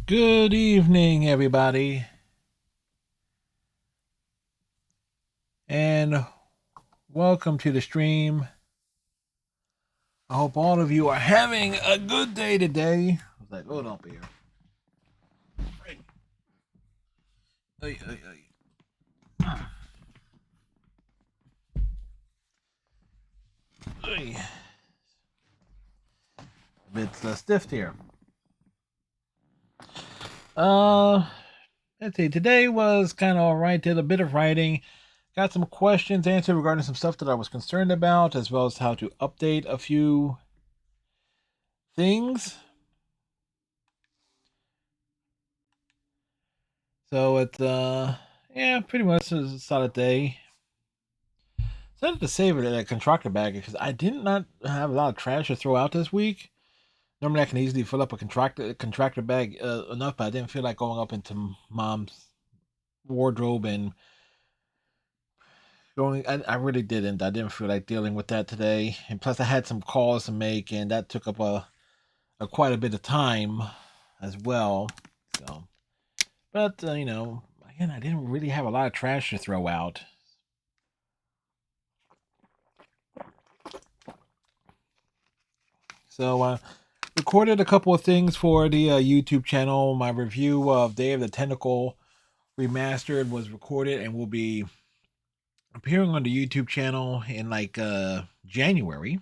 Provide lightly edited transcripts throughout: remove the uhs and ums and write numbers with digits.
Good evening, everybody, and welcome to the stream. I hope all of you are having a good day today. I was like, hold on here. Ay, ay, ay. Ay. A bit stiff here. Uh, let's see. Today was kind of all right. Did a bit of writing. Got some questions answered regarding some stuff that I was concerned about, as well as how to update a few things. So it's yeah, pretty much a solid day. Decided to save it in a contractor bag because I did not have a lot of trash to throw out this week. Normally, I can easily fill up a contractor bag enough, but I didn't feel like going up into mom's wardrobe and going. I really didn't. I didn't feel like dealing with that today, and plus, I had some calls to make, and that took up a quite a bit of time as well. So, but again, I didn't really have a lot of trash to throw out. So, recorded a couple of things for the YouTube channel. My review of Day of the Tentacle Remastered was recorded and will be appearing on the YouTube channel in like January.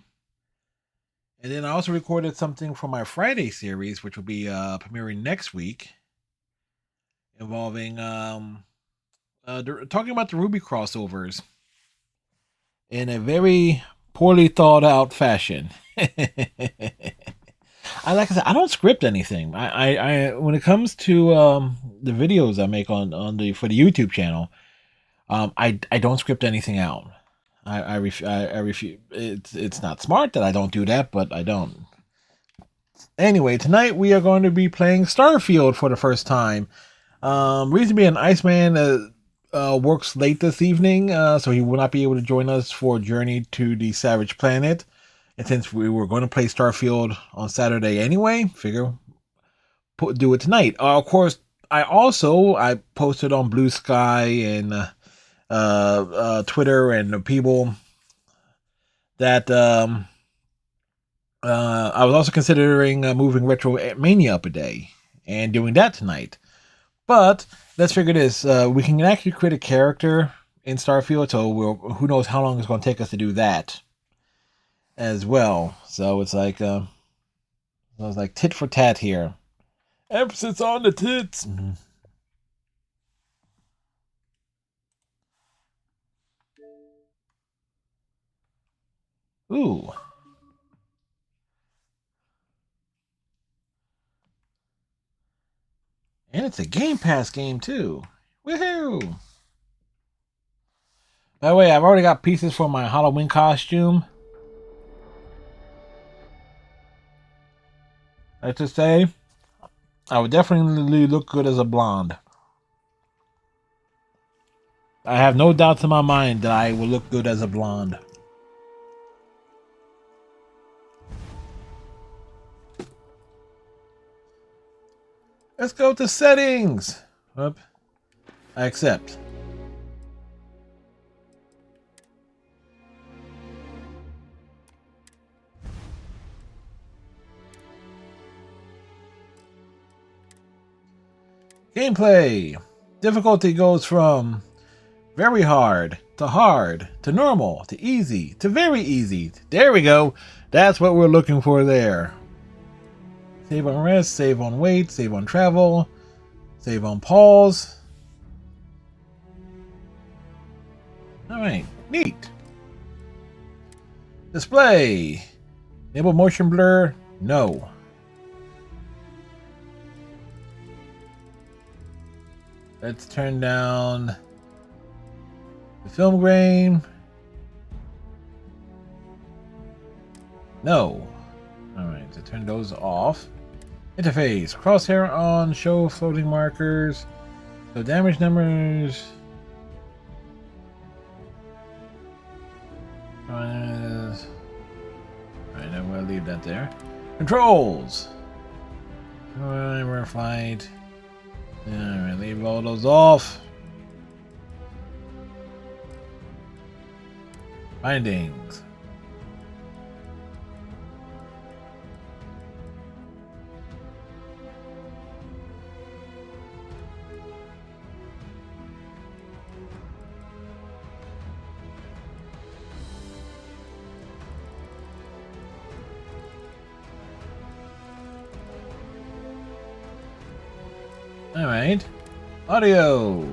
And then I also recorded something for my Friday series, which will be premiering next week, involving talking about the Ruby crossovers in a very poorly thought out fashion. Like I said, I don't script anything. I when it comes to the videos I make on the for the YouTube channel, I don't script anything out. I refuse. It's not smart that I don't do that, but I don't. Anyway, tonight we are going to be playing Starfield for the first time. Reason being, Iceman works late this evening, so he will not be able to join us for Journey to the Savage Planet. And since we were going to play Starfield on Saturday anyway, figure do it tonight. Of course, I posted on Blue Sky and Twitter and people that I was also considering moving Retro Mania up a day and doing that tonight. But let's figure this: we can actually create a character in Starfield, so who knows how long it's going to take us to do that as well. So it's like tit for tat here. Emphasis on the tits. Mm-hmm. Ooh. And it's a Game Pass game too. Woohoo! By the way, I've already got pieces for my Halloween costume. Let's just say, I would definitely look good as a blonde. I have no doubts in my mind that I will look good as a blonde. Let's go to settings. Oop. I accept. Gameplay. Difficulty goes from very hard to normal to easy to very easy. There we go. That's what we're looking for there. Save on rest, save on wait, save on travel, save on pause. Alright, neat. Display. Enable motion blur? No. Let's turn down the film grain. No. Alright, so turn those off. Interface. Crosshair on. Show floating markers. So damage numbers. Alright, I'm going to leave that there. Controls. Alright, we're flight. Alright, leave all those off. Findings. Alright. Audio.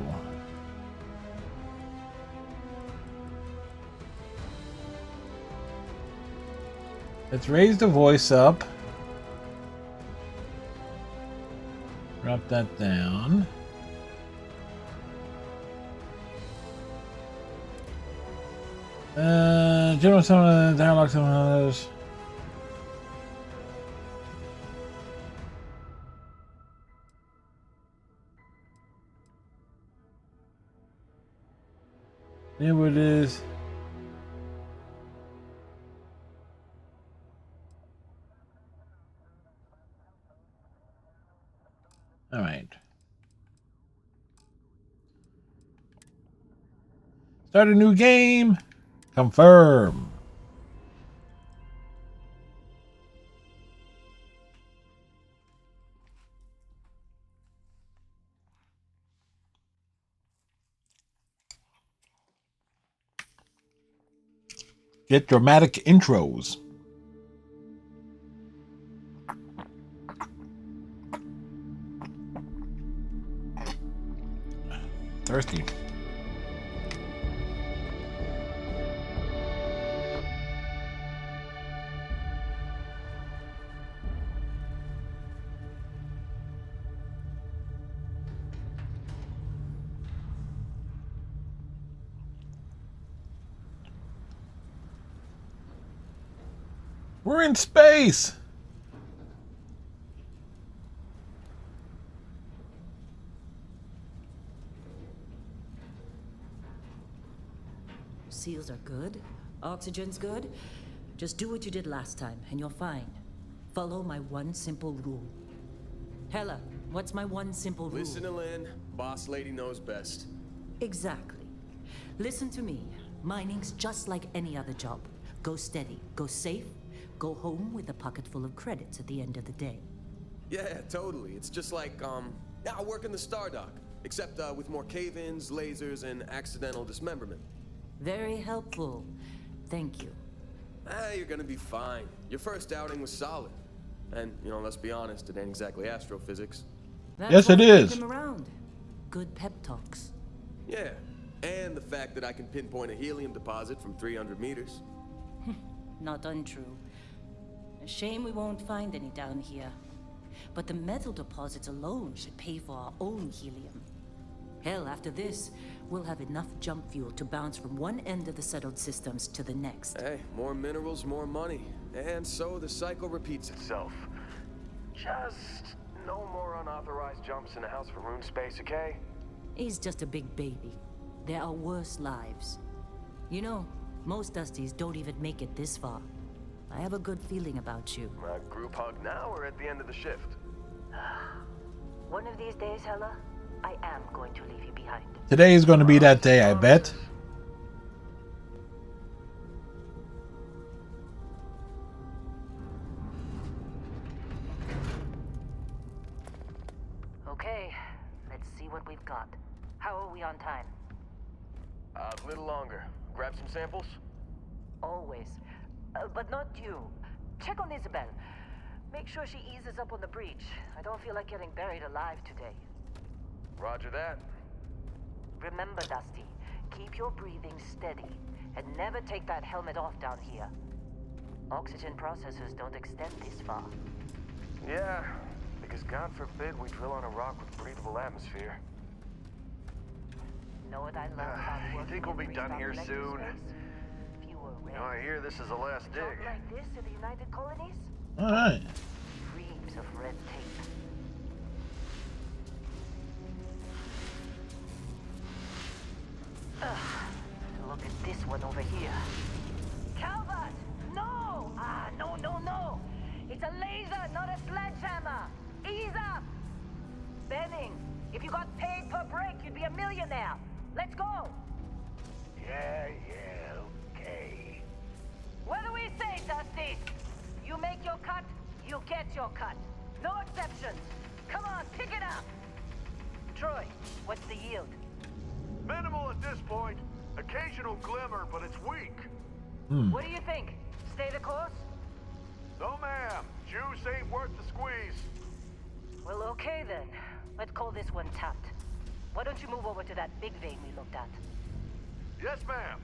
Let's raise the voice up. Drop that down. General summon, dialogue summons. There it is. All right. Start a new game. Confirm. Get dramatic intros. Thirsty. We're in space. Seals are good. Oxygen's good. Just do what you did last time, and you're fine. Follow my one simple rule. Hella, what's my one simple rule? Listen to Lynn. Boss lady knows best. Exactly. Listen to me. Mining's just like any other job. Go steady, go safe, go home with a pocket full of credits at the end of the day. Yeah, totally. It's just like, I work in the Stardock. Except, with more cave-ins, lasers, and accidental dismemberment. Very helpful. Thank you. You're gonna be fine. Your first outing was solid. And, let's be honest, it ain't exactly astrophysics. That's Yes, why it I keep is. them around. Good pep talks. Yeah, and the fact that I can pinpoint a helium deposit from 300 meters. Not untrue. A shame we won't find any down here. But the metal deposits alone should pay for our own helium. Hell, after this, we'll have enough jump fuel to bounce from one end of the settled systems to the next. Hey, more minerals, more money. And so the cycle repeats itself. Just no more unauthorized jumps in a house for room space, okay? He's just a big baby. There are worse lives. You know, most Dusties don't even make it this far. I have a good feeling about you. Group hug now or at the end of the shift? One of these days, Hella, I am going to leave you behind. Today is going to be that day, I bet. Okay, let's see what we've got. How are we on time? A little longer. Grab some samples? Always. But not you. Check on Isabel. Make sure she eases up on the breach. I don't feel like getting buried alive today. Roger that. Remember, Dusty, keep your breathing steady and never take that helmet off down here. Oxygen processors don't extend this far. Yeah, because God forbid we drill on a rock with breathable atmosphere. Know what I love about You working think we'll in be done here freestyle soon? space? Fewer I hear this is the last dig. Job like this in the United Colonies? All right. Reams of red tape. Look at this one over here. Calvert! No! No. It's a laser, not a sledgehammer. Ease up! Benning, if you got paid per break, you'd be a millionaire. Let's go! Yeah, okay. What do we say, Dusty? You make your cut, you get your cut. No exceptions. Come on, pick it up! Troy, what's the yield? Minimal at this point. Occasional glimmer, but it's weak. What do you think? Stay the course? No, ma'am. Juice ain't worth the squeeze. Well, okay then. Let's call this one tapped. Why don't you move over to that big vein we looked at? Yes, ma'am.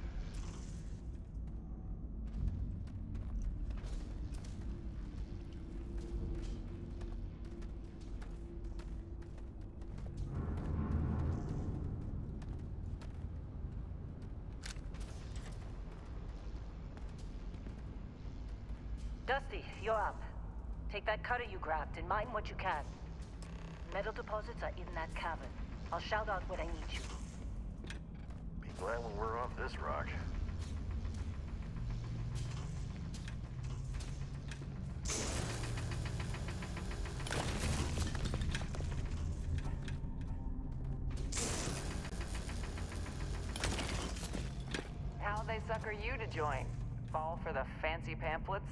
Dusty, you're up. Take that cutter you grabbed and mine what you can. Metal deposits are in that cavern. I'll shout out when I need you. Be glad when we're off this rock. How'd they sucker you to join? Fall for the fancy pamphlets?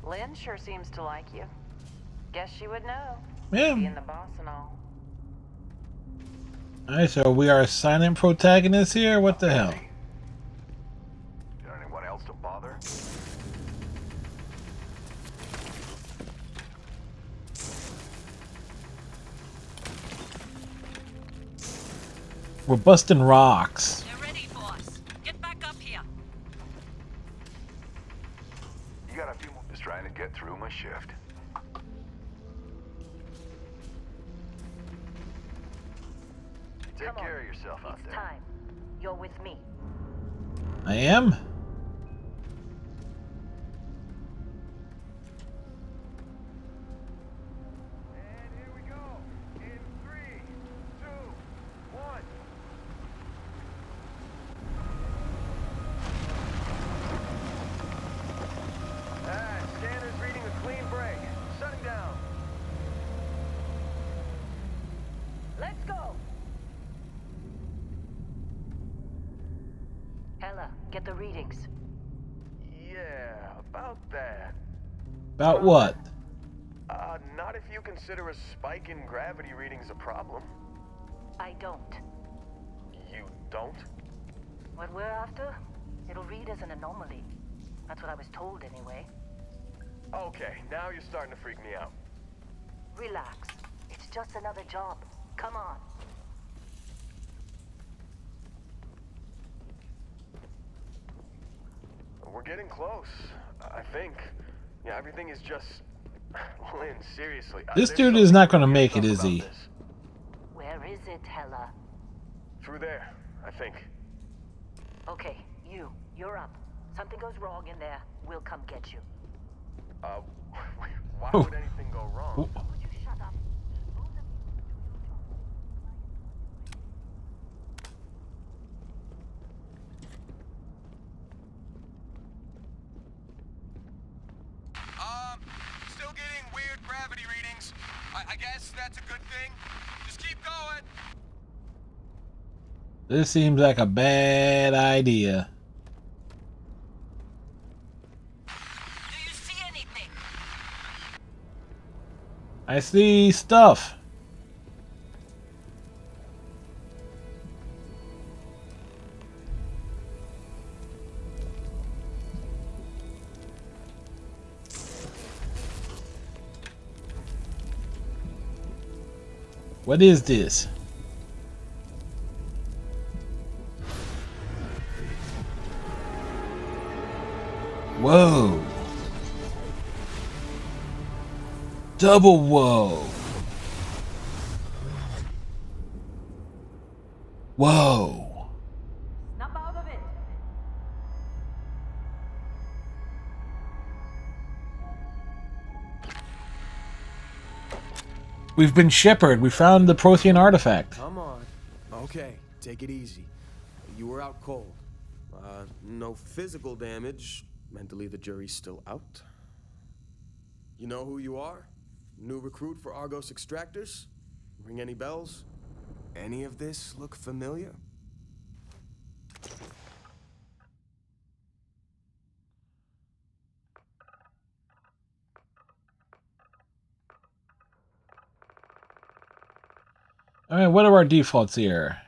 Lynn sure seems to like you. Guess she would know. Yeah. Being the boss and all. Alright, so we are silent protagonists here? What the hell? Got anyone else to bother? We're busting rocks. They're ready, boss. Get back up here. You got a few more. Just trying to get through my shift. Take Come on. care of yourself out It's there. time. You're with me. I am? And here we go. In 3, 2, 1. Scanner's reading a clean break. Shutting down. Let's go. Ella, get the readings. Yeah, about that. About what? Not if you consider a spike in gravity readings a problem. I don't. You don't? What we're after, it'll read as an anomaly. That's what I was told anyway. Okay, now you're starting to freak me out. Relax. It's just another job. Come on. We're getting close, I think. Yeah, everything is just... Lynn, seriously. This there's dude is something not gonna we make can't it, talk is he? about this. Where is it, Hella? Through there, I think. Okay, you're up. Something goes wrong in there, we'll come get you. Why Oh. would anything go wrong? Would you shut up? Both of you do your job. Still getting weird gravity readings. I guess that's a good thing. Just keep going. This seems like a bad idea. Do you see anything? I see stuff. What is this? Whoa. Double whoa. Whoa. Snap out of it. We've been shepherded. We found the Prothean artifact. Come on. Okay, take it easy. You were out cold. No physical damage. Mentally, the jury's still out. You know who you are? New recruit for Argos Extractors? Ring any bells? Any of this look familiar? I mean, what are our defaults here?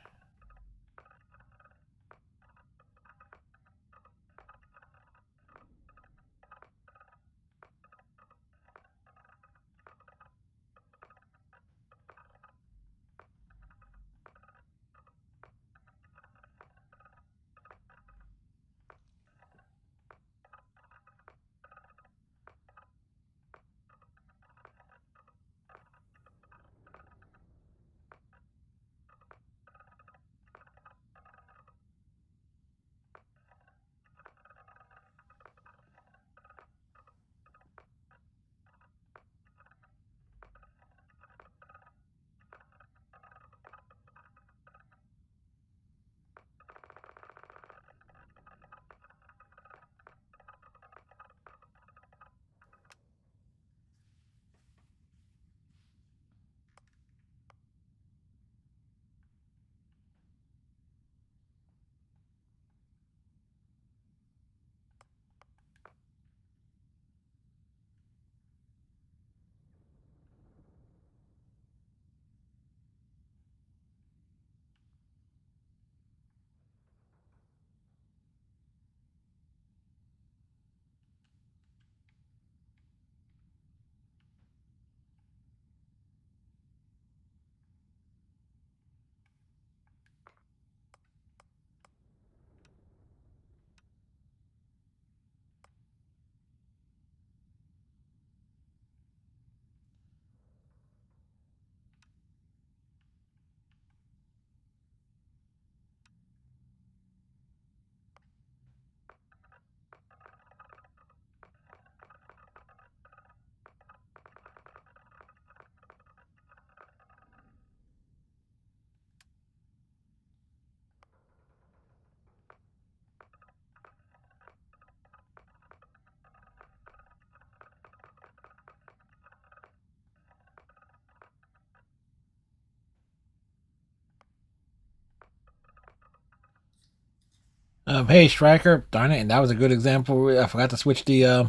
Hey, Striker. Darn it, and that was a good example. I forgot to switch the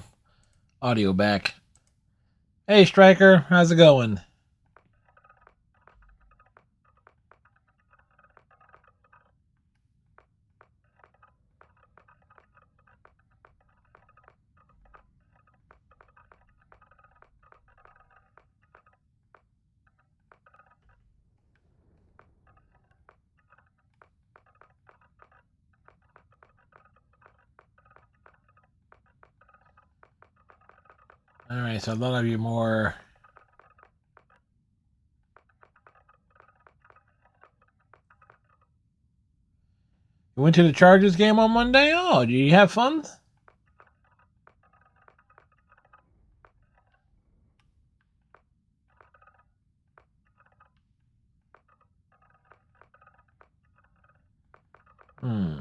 audio back. Hey, Striker. How's it going? Alright, so a lot of you more... You went to the Chargers game on Monday? Oh, did you have fun? Hmm.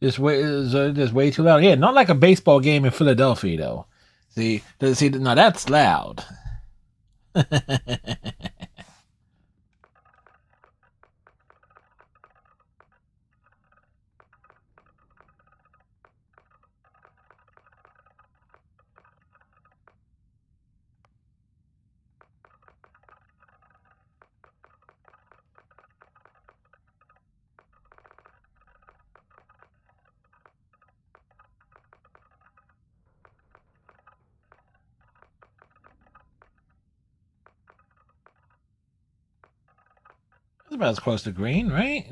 Just way too loud. Yeah, not like a baseball game in Philadelphia, though. See, now that's loud. That's about as close to green, right?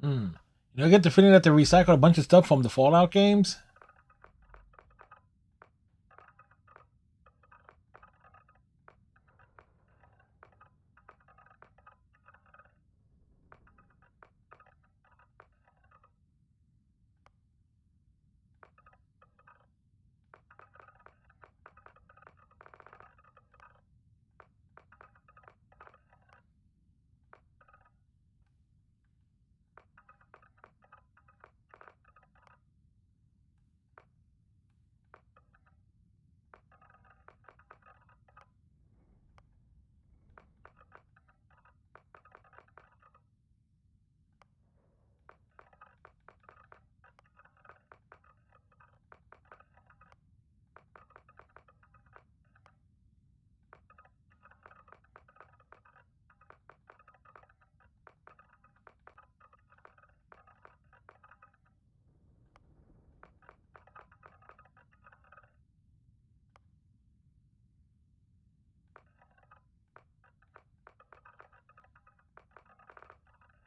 Hmm. I get the feeling that they recycled a bunch of stuff from the Fallout games.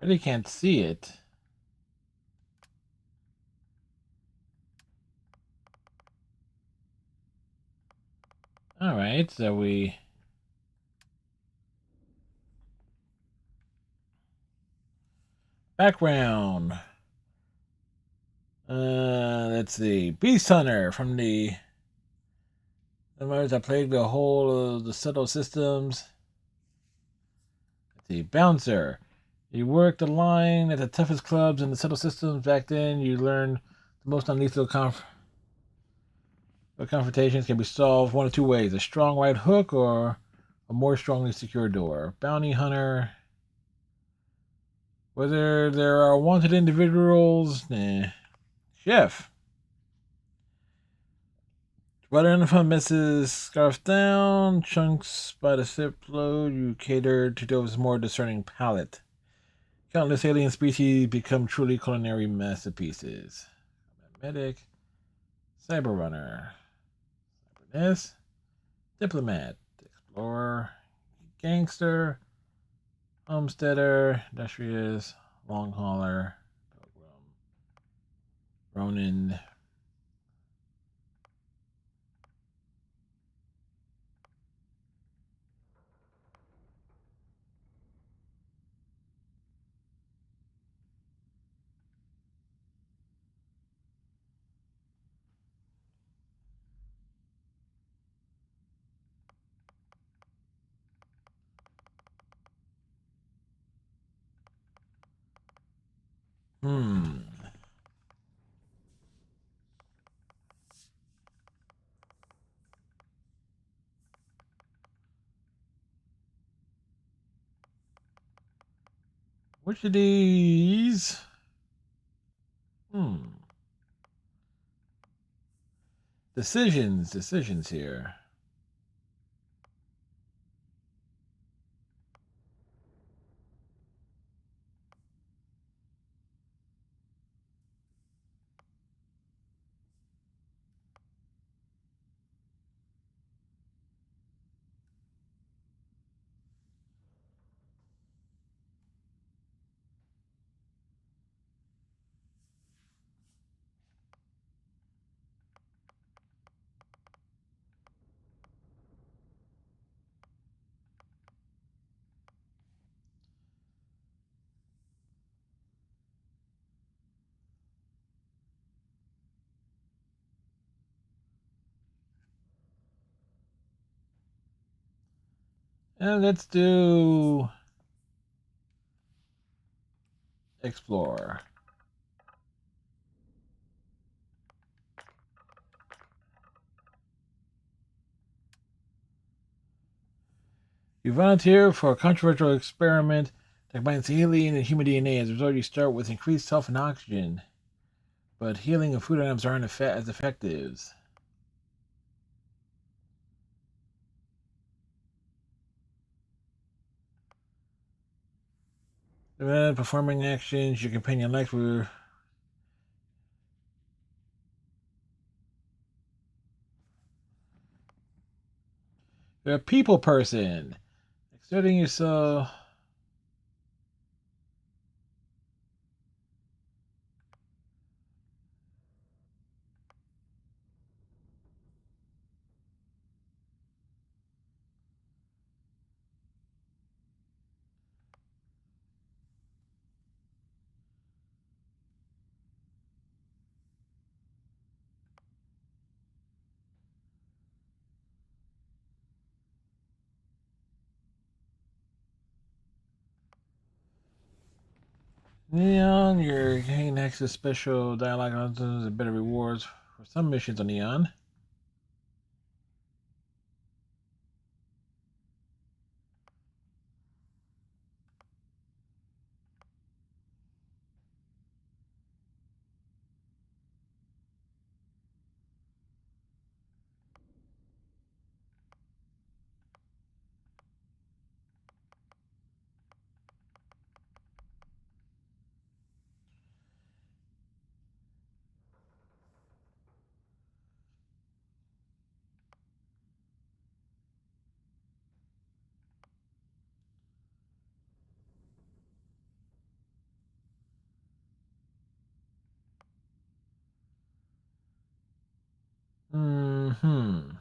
Really can't see it. All right, so we background. Let's see. Beast Hunter from the members that plagued the whole of the Seto systems. Let's see. Bouncer. You worked the line at the toughest clubs in the Seto systems back then. You learned the most unlethal confrontations can be solved one of two ways: a strong right hook or a more strongly secure door. Bounty Hunter. Whether there are wanted individuals. Nah. Chef. Whether anyone misses scarf down, chunks by the ship load, you cater to those more discerning palate. Countless alien species become truly culinary masterpieces. Medic, cyber runner, cyberness, diplomat, explorer, gangster, homesteader, industrious, long hauler, pilgrim, Ronin. Hmm. Which of these? Hmm. Decisions here. And let's do explore. You volunteer for a controversial experiment that combines healing and human DNA. As a result, you start with increased health and oxygen, but healing and food items aren't as effective. Then performing actions your companion likes were. You're a people person. Exerting yourself. Neon, you're getting access special dialogue options and better rewards for some missions on Neon. Hmm.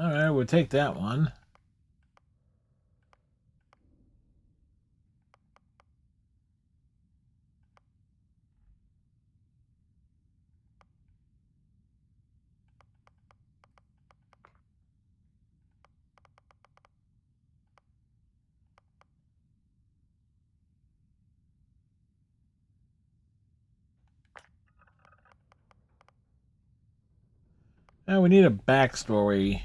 All right, we'll take that one. And we need a backstory.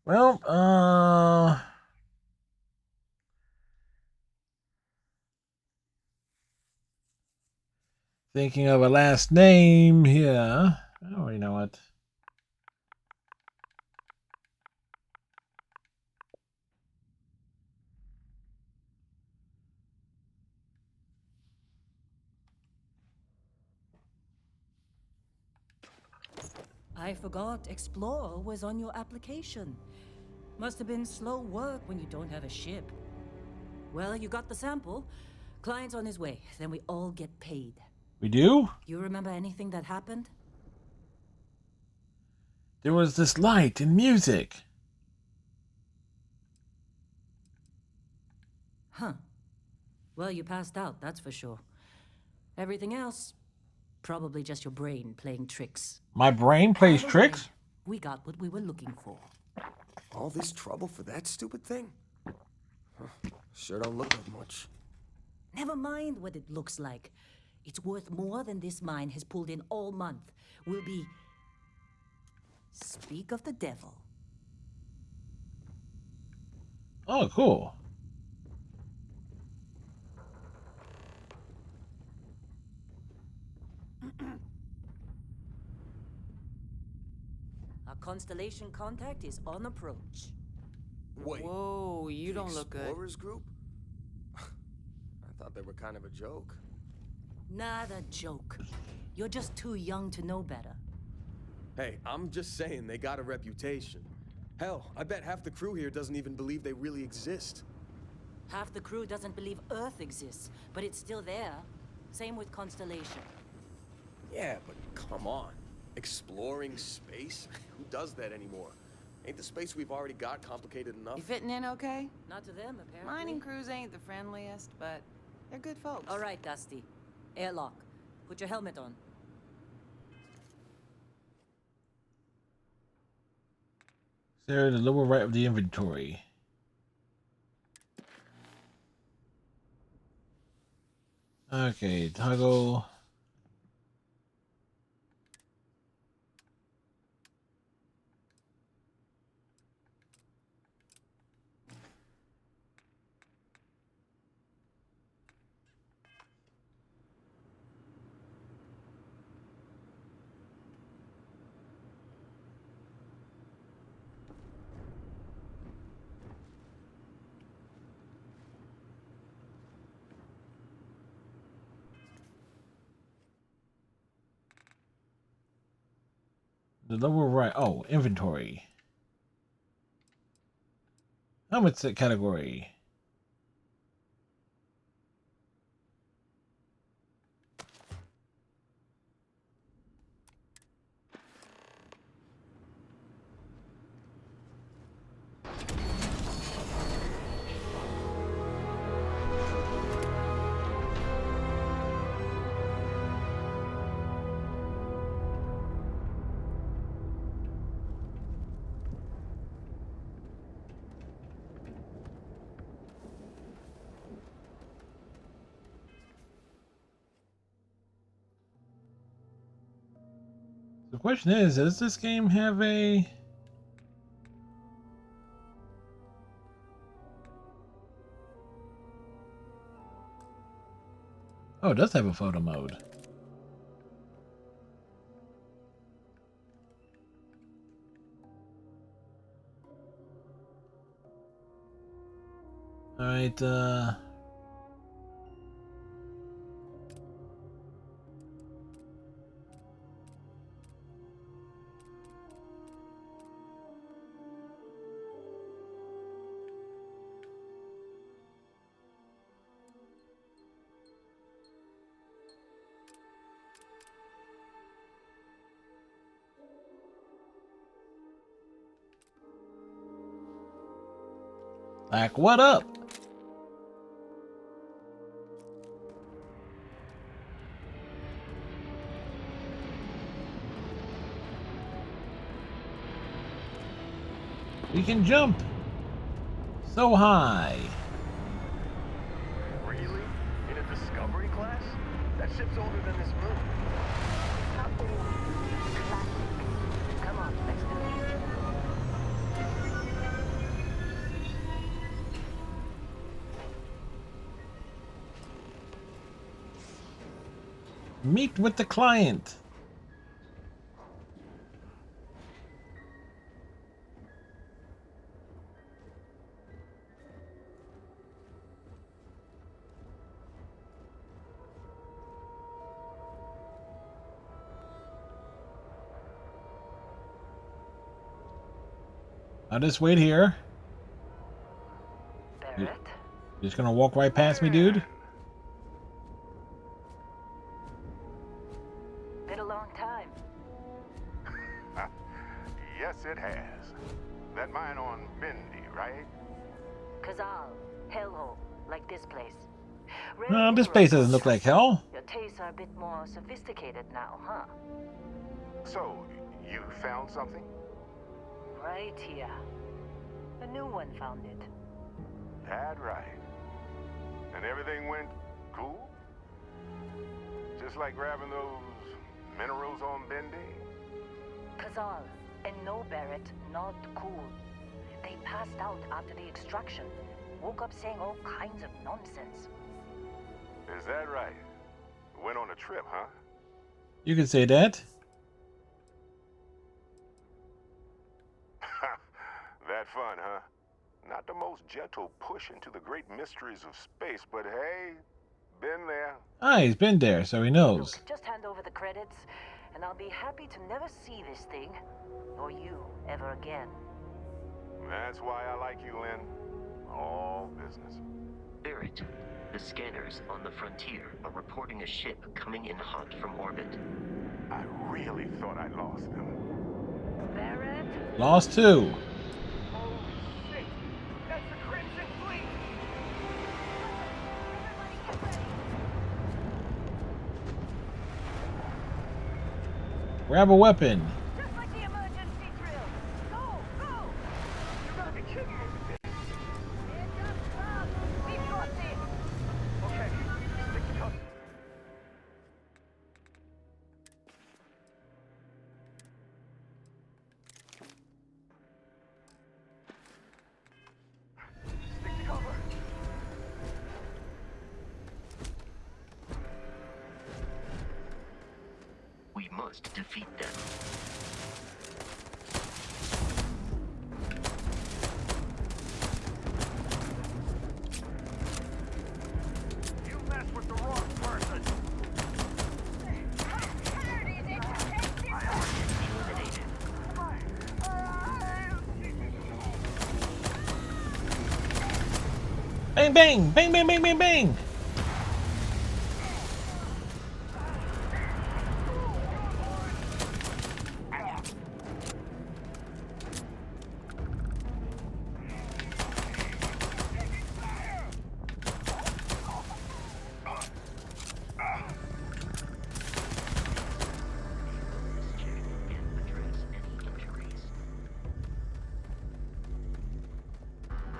Well, thinking of a last name here. Oh, you know what? I forgot Explorer was on your application. Must have been slow work when you don't have a ship. Well, you got the sample. Client's on his way. Then we all get paid. We do? You remember anything that happened? There was this light and music. Huh. Well, you passed out, that's for sure. Everything else, probably just your brain playing tricks. My brain plays Either way, tricks? we got what we were looking for. All this trouble for that stupid thing? Huh. Sure don't look like much. Never mind what it looks like. It's worth more than this mine has pulled in all month. We'll be... Speak of the devil. Oh, cool. Our constellation contact is on approach. Wait, Whoa, you the don't look good. Explorers group? I thought they were kind of a joke. Not a joke. You're just too young to know better. Hey, I'm just saying they got a reputation. Hell, I bet half the crew here doesn't even believe they really exist. Half the crew doesn't believe Earth exists, but it's still there. Same with Constellation. Yeah, but come on. Exploring space? Who does that anymore? Ain't the space we've already got complicated enough? You fitting in okay? Not to them, apparently. Mining crews ain't the friendliest, but they're good folks. All right, Dusty. Airlock. Put your helmet on. There, the lower right of the inventory. Okay, toggle. The lower right. Oh, inventory. Helmet set category. The question is, does this game have a... Oh, it does have a photo mode. Alright, like, what up? We can jump so high. Really? In a Discovery class? That ship's older than this moon. Not old. Classic. Come on, let's do this. Meet with the client. I'll just wait here. Barrett? You're just gonna walk right past me, dude? Been a long time. Yes, it has. That mine on Bendy, right? Kazal, hellhole, like this place. This place doesn't look like hell. Your tastes are a bit more sophisticated now, huh? So, you found something? Right here. A new one found it. That right. And everything went cool? Just like grabbing those minerals on Bendy? Kazal, and no Barrett, not cool. They passed out after the extraction. Woke up saying all kinds of nonsense. Is that right? Went on a trip, huh? You can say that. That fun, huh? Not the most gentle push into the great mysteries of space, but hey, been there. Ah, he's been there, so he knows. Look, just hand over the credits, and I'll be happy to never see this thing, or you, ever again. That's why I like you, Lynn. All business. Barrett, the scanners on the frontier are reporting a ship coming in hot from orbit. I really thought I lost them. Barrett? Lost two. Holy shit! That's the Crimson Fleet! Grab a weapon. Just like the emergency drill. Go, go! You gotta be kidding me! It just stopped. We've got this. Okay, stick to cover. Stick to cover. We must defeat them. You mess with the wrong person. Eliminated. bang, bang, bang, bang, bang, bang, bang. This check and address any injuries.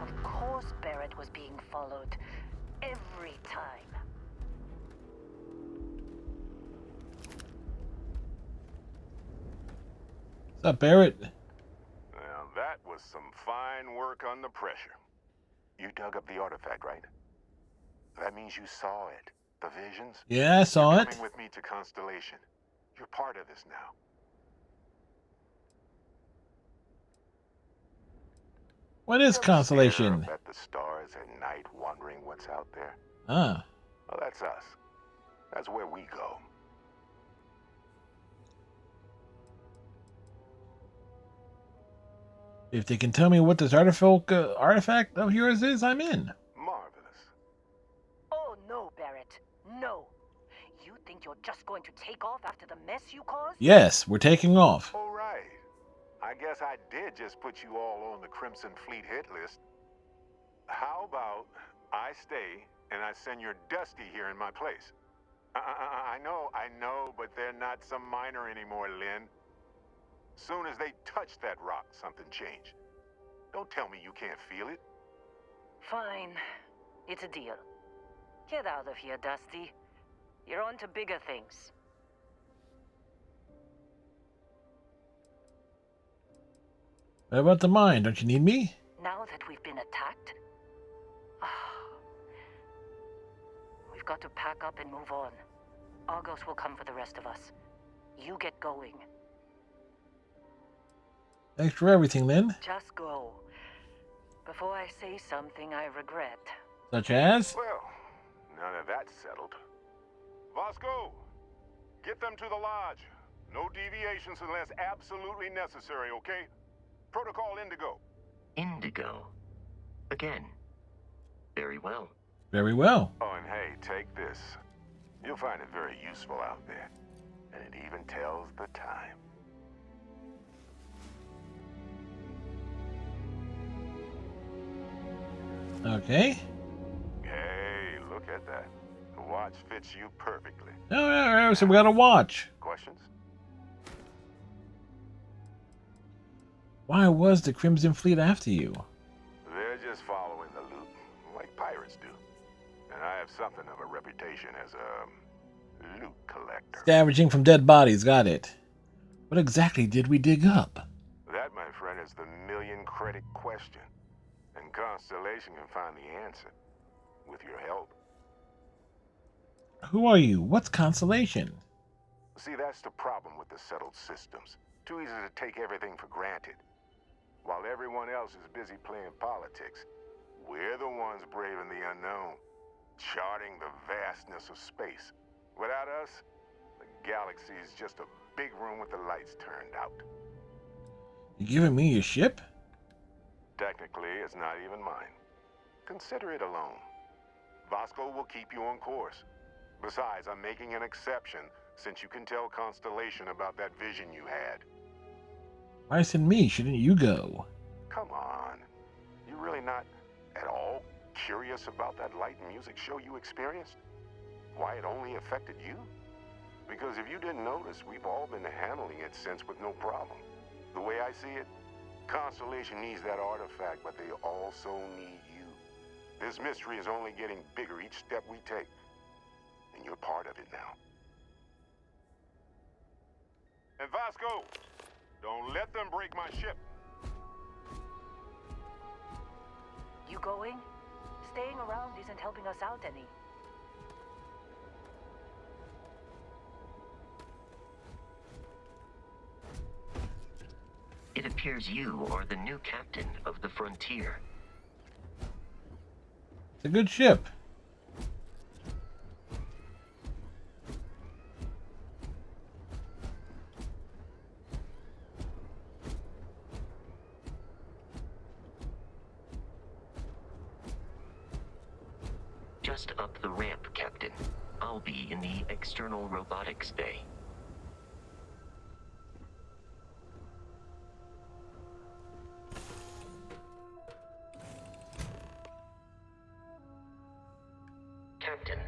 Of course Barrett was being followed. Every time. What's up, Barrett? Now, that was some fine work under pressure. You dug up the artifact, right? That means you saw it. The visions? Yeah, I saw You're it. coming with me to Constellation. You're part of this now. What is Stare consolation? up at the stars at night, wondering what's out there. Ah, Well, that's us. That's where we go. if they can tell me what this artifact of yours is, I'm in. Marvelous. Oh no, Barrett. No. You think you're just going to take off after the mess you caused? Yes, we're taking off. All right. I guess I did just put you all on the Crimson Fleet hit list. How about I stay and I send your Dusty here in my place? I know, but they're not some miner anymore, Lynn. Soon as they touch that rock, something changed. Don't tell me you can't feel it. Fine. It's a deal. Get out of here, Dusty. You're on to bigger things. What about the mine? Don't you need me? Now that we've been attacked, we've got to pack up and move on. Argos will come for the rest of us. You get going. Thanks for everything, then. Just go. Before I say something I regret. Such as? Well, now that that's settled. Vasco, get them to the lodge. No deviations unless absolutely necessary, okay? Protocol Indigo. Indigo. Again. Very well. Very well. Oh, and hey, take this. You'll find it very useful out there. And it even tells the time. Okay. Hey, look at that. The watch fits you perfectly. Oh, so we got a watch. Questions? Why was the Crimson Fleet after you? They're just following the loot, like pirates do. And I have something of a reputation as a loot collector. Scavenging from dead bodies, got it. What exactly did we dig up? That, my friend, is the million-credit question. And Constellation can find the answer. With your help. Who are you? What's consolation? See, that's the problem with the settled systems. Too easy to take everything for granted. While everyone else is busy playing politics, we're the ones braving the unknown, charting the vastness of space. Without us, the galaxy is just a big room with the lights turned out. You giving me your ship? Technically, it's not even mine. Consider it a loan. Vasco will keep you on course. Besides, I'm making an exception since you can tell Constellation about that vision you had. Why send me? Shouldn't you go? Come on. You're really not at all curious about that light and music show you experienced? Why it only affected you? Because if you didn't notice, we've all been handling it since with no problem. The way I see it, Constellation needs that artifact, but they also need you. This mystery is only getting bigger each step we take. And you're part of it now. And Vasco, don't let them break my ship. You going? Staying around isn't helping us out any. It appears you are the new captain of the Frontier. It's a good ship. Just up the ramp, Captain. I'll be in the external robotics bay. Captain,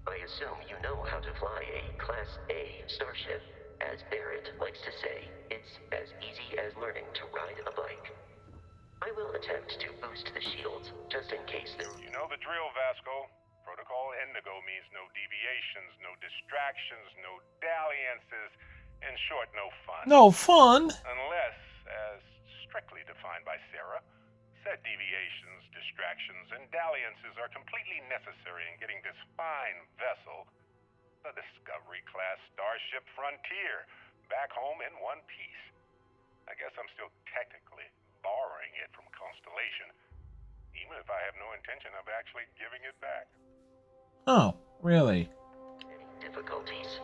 I assume you know how to fly a Class A starship. As Barrett likes to say, it's as easy as learning to ride a bike. I will attempt to boost the shields, just in case there... You know the drill, Vasco. Protocol Indigo means no deviations, no distractions, no dalliances. In short, no fun. No fun. Unless, as strictly defined by Sarah, said deviations, distractions, and dalliances are completely necessary in getting this fine vessel, the Discovery-class Starship Frontier, back home in one piece. I guess I'm still technically borrowing it from Constellation, even if I have no intention of actually giving it back. Oh, really? Any difficulties?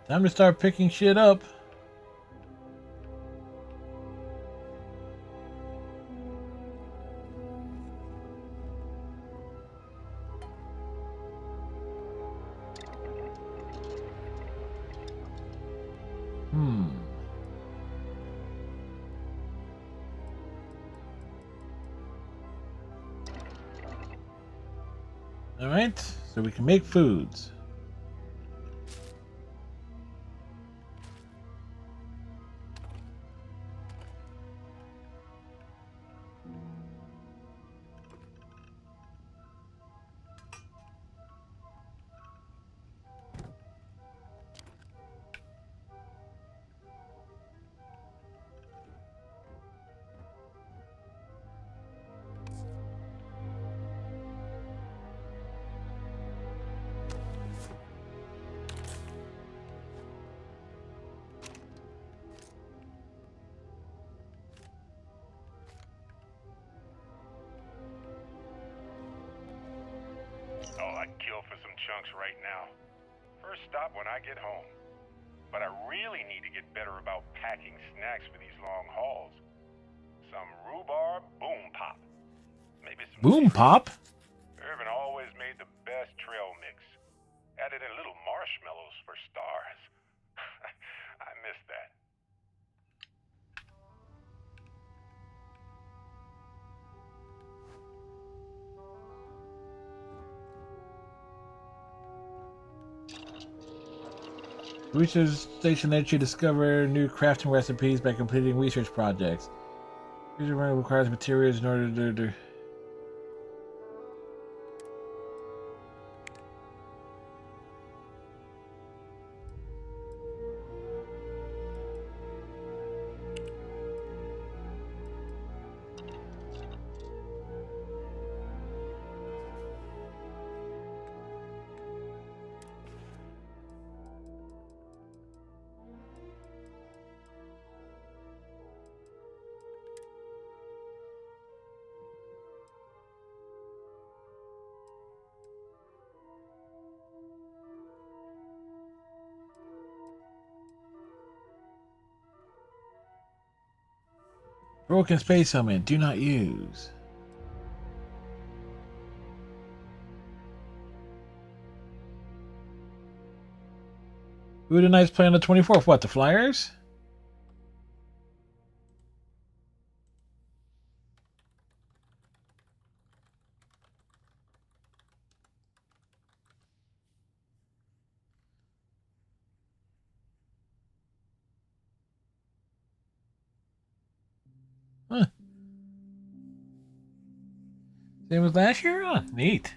Time to start picking shit up. Alright, so we can make foods. Oh, I'd kill for some chunks right now. First stop when I get home. But I really need to get better about packing snacks for these long hauls. Some rhubarb boom pop. Maybe some Boom cereal. pop? Irvin always made the best trail mix. Added in little marshmallows for stars. I miss that. Research station lets you discover new crafting recipes by completing research projects. User run requires materials in order to... Broken space helmet, do not use. Who would a nice play on the 24th? What, the Flyers? Huh. Same as last year? Oh, neat.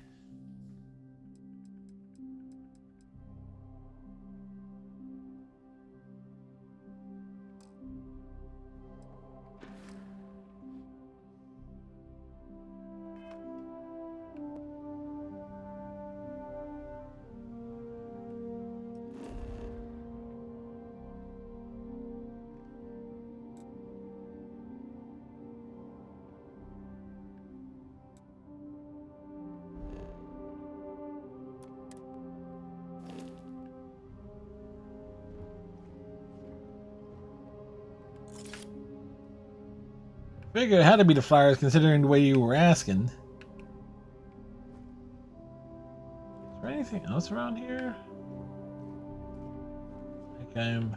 Figured it had to be the flyers considering the way you were asking. Is there anything else around here? Like I'm...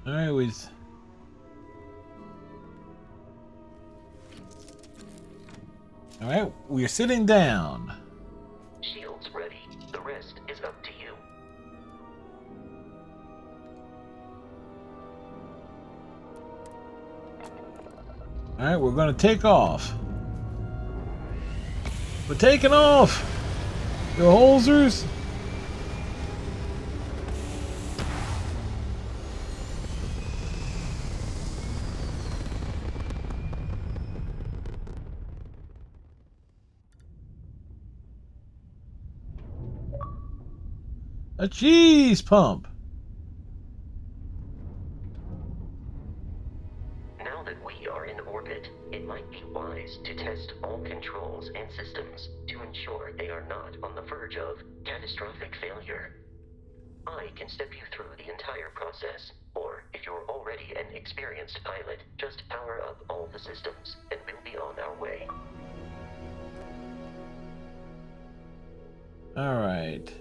Alright, Alright, we're sitting down. Shields ready. The rest is up to you. Alright, we're gonna take off. We're taking off! Your holsters! A cheese pump! Now that we are in orbit, it might be wise to test all controls and systems to ensure they are not on the verge of catastrophic failure. I can step you through the entire process, or if you're already an experienced pilot, just power up all the systems and we'll be on our way. Alright.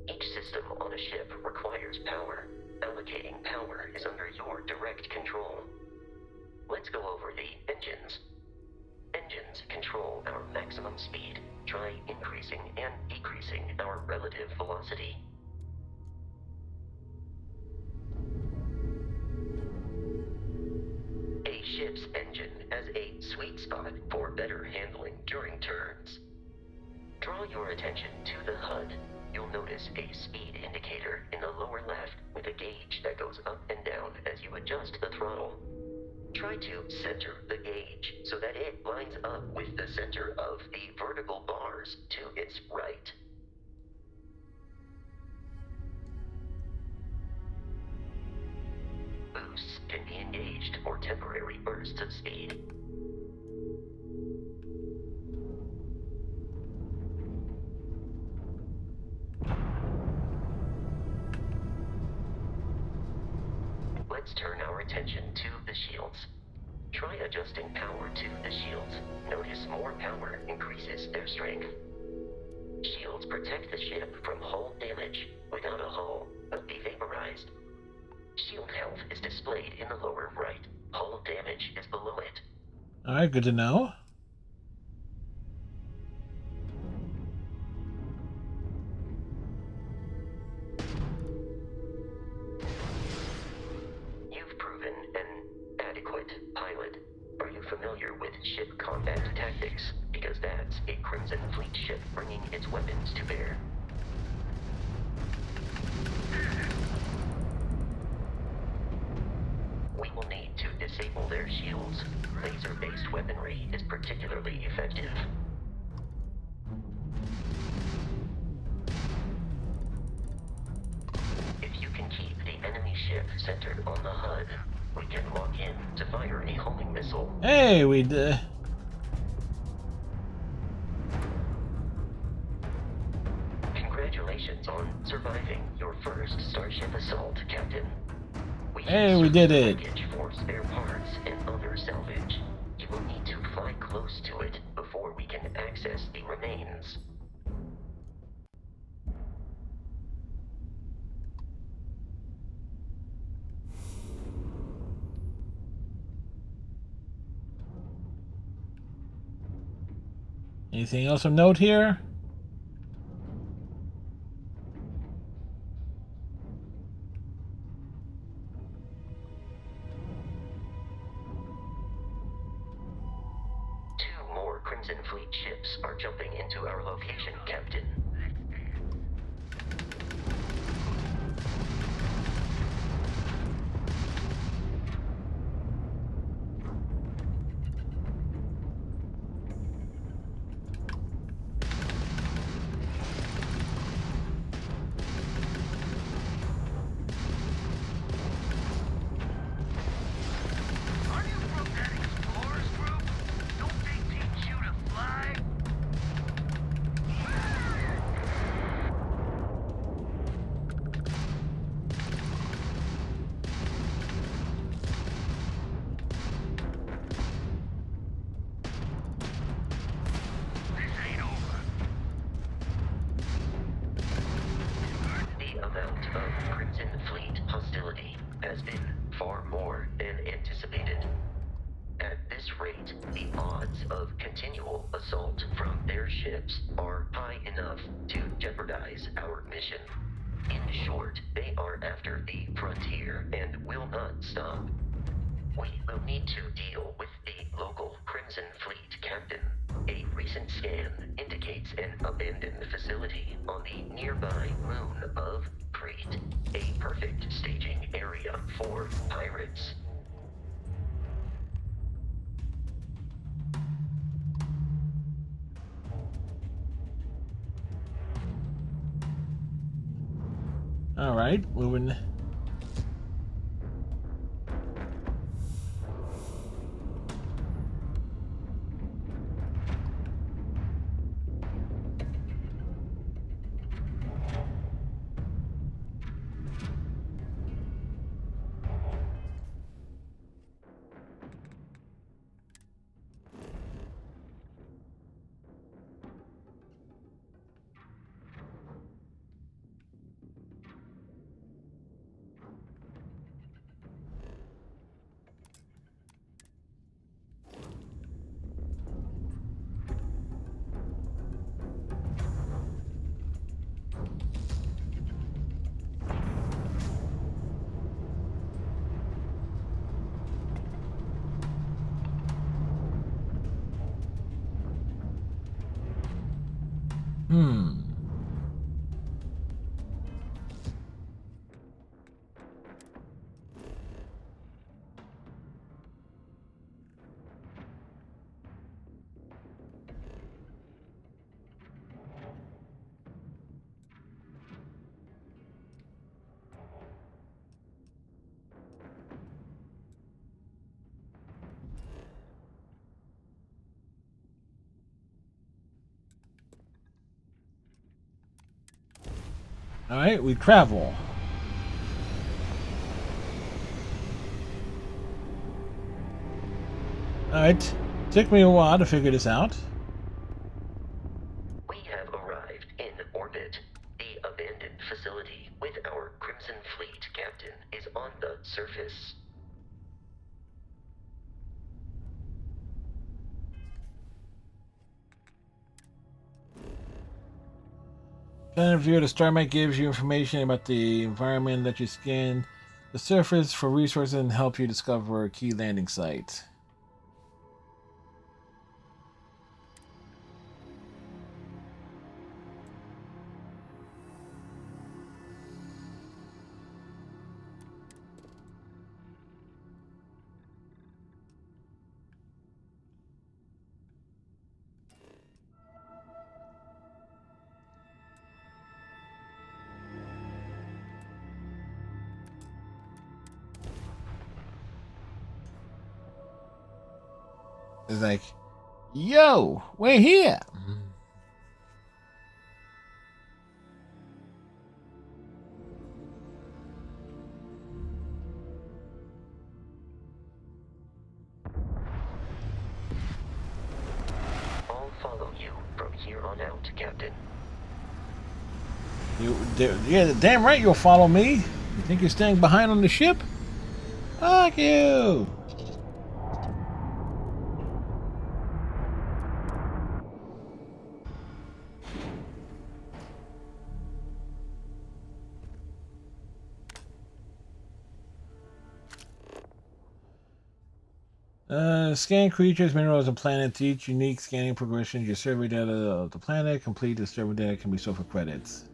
Each system on a ship requires power. Allocating power is under your direct control. Let's go over the engines. Engines control our maximum speed. Try increasing and decreasing our relative velocity. A ship's engine has a sweet spot for better handling during turns. Draw your attention to the HUD. You'll notice a speed indicator in the lower left with a gauge that goes up and down as you adjust the throttle. Try to center the gauge so that it lines up with the center of the vertical bars to its right. Boosts can be engaged for temporary bursts of speed. Let's turn our attention to the shields. Try adjusting power to the shields. Notice more power increases their strength. Shields protect the ship from hull damage. Without a hull, will be vaporized. Shield health is displayed in the lower right. Hull damage is below it. Alright, good to know. You've proven an adequate pilot. Are you familiar with ship combat tactics? Because that's a Crimson Fleet ship bringing its weapons to bear. We will need to disable their shields. Laser-based weaponry is particularly effective. If you can keep the enemy ship centered on the HUD, we can lock in to fire a homing missile. Hey, we did. Congratulations on surviving your first Starship assault, Captain. Hey, we did it. Package for spare parts and other salvage. We will need to fly close to it before we can access the remains. Anything else of note here? Two more Crimson Fleet ships are jumping into our location, Captain. Are you from that explorers group? Don't they teach you to fly? This ain't over. The amount of Crimson Fleet hostility has been far more than anticipated. At this rate, the odds of continual assault from their ships are high enough to jeopardize our mission. In short, they are after the frontier and will not stop. We will need to deal with the local Crimson Fleet captain. A recent scan indicates an abandoned facility on the nearby moon of Crete, a perfect staging area for pirates. All right, moving. Hmm. All right, we travel. All right, took me a while to figure this out. We have arrived in orbit. The abandoned facility with our Crimson Fleet captain is on the surface. Planet view of the star map gives you information about the environment that you scan, the surface for resources, and help you discover a key landing site. It's like, yo, we're here. Yeah, damn right you'll follow me. You think you're staying behind on the ship? Fuck you! Scan creatures, minerals, and planets. Each unique scanning progression. Your survey data of the planet. Complete the survey data can be sold for credits.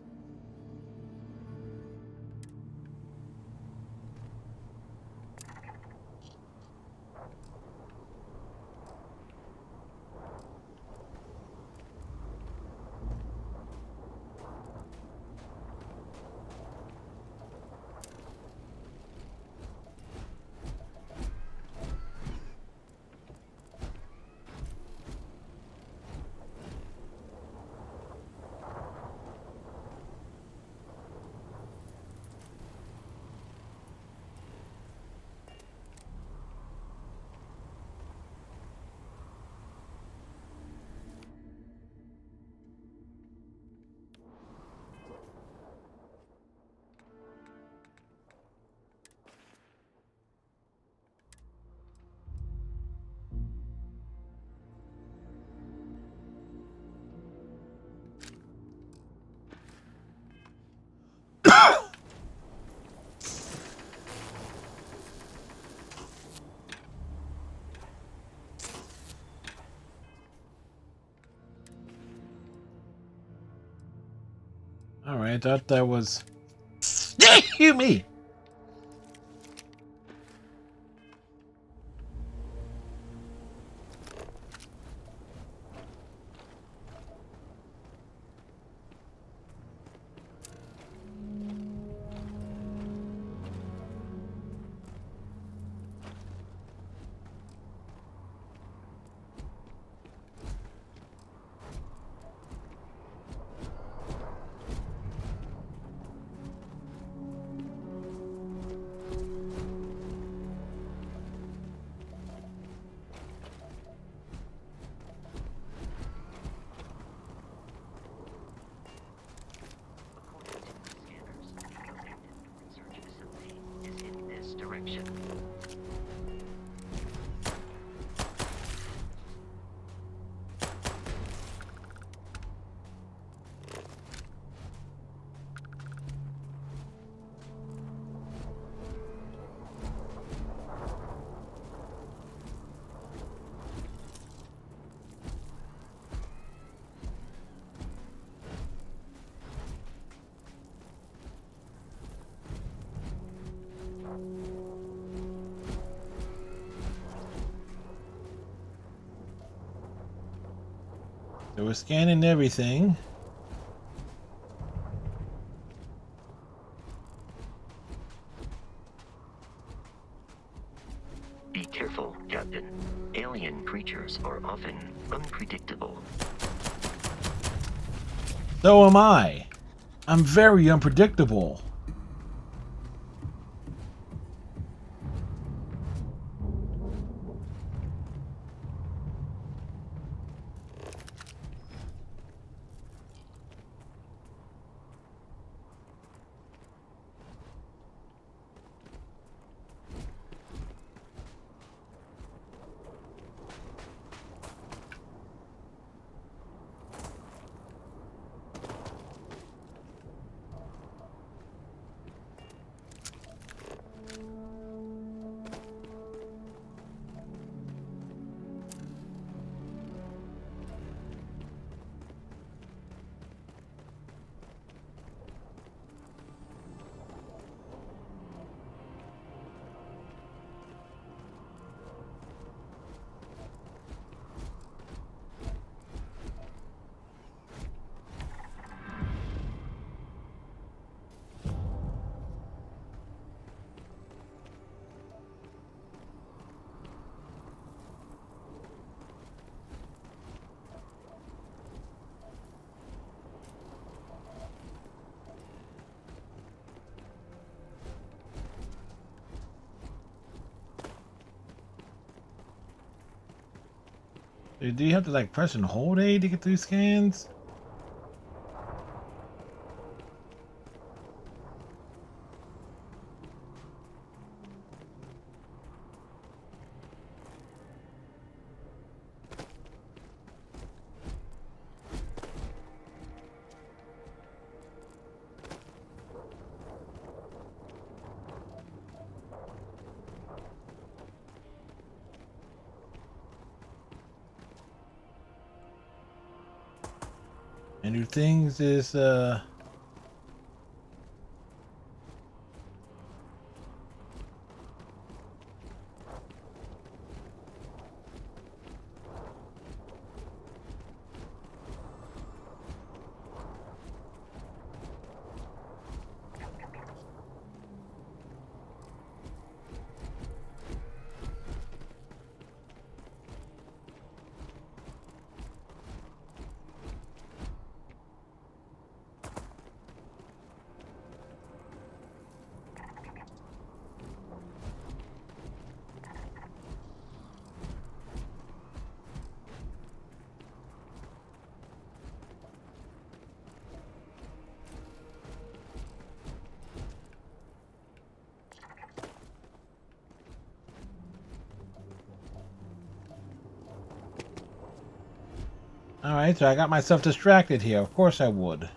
Alright, I thought that was... You me! Direction. So we're scanning everything. Be careful, Captain. Alien creatures are often unpredictable. So am I. I'm very unpredictable. Do you have to like press and hold A to get through scans? new things is all right. So I got myself distracted here. Of course I would.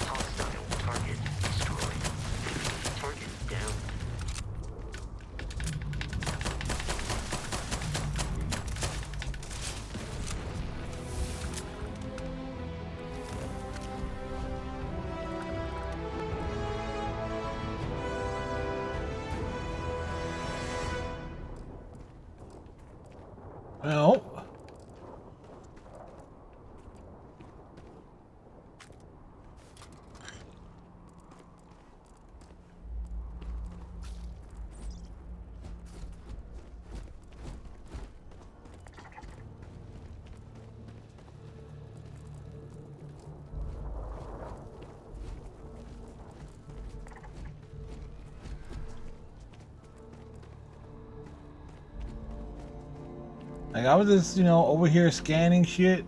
Hostile target destroyed. Target down. Well, like I was just, over here scanning shit.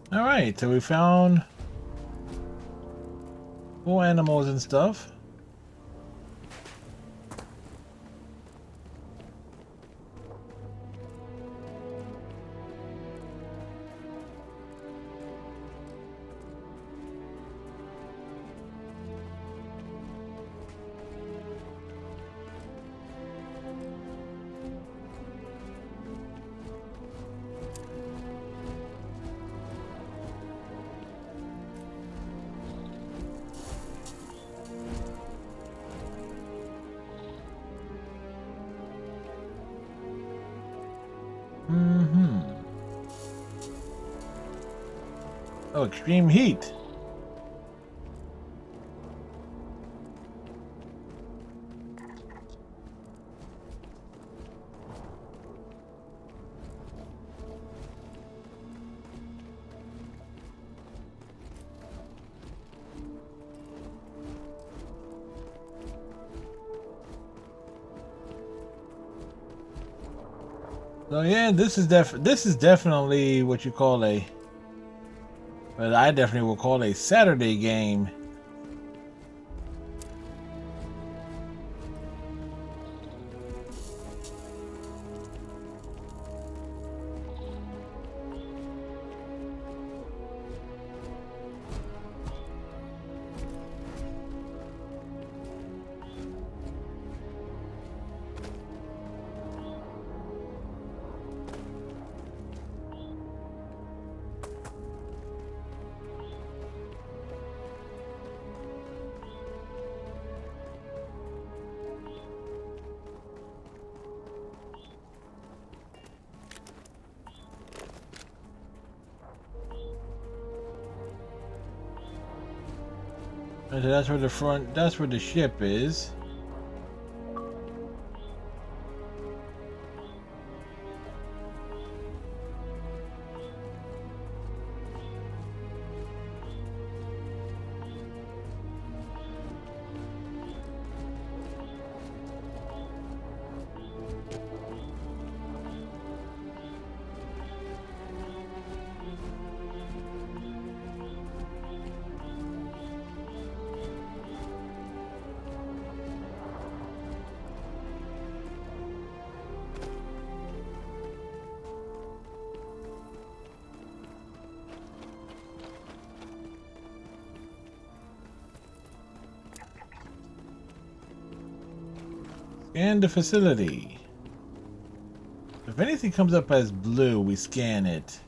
All right, so we found More animals and stuff. Oh, extreme heat. So yeah, this is definitely what you call a, well, I definitely will call a Saturday game. And so that's where the front. That's where the ship is. Scan the facility. If anything comes up as blue, we scan it.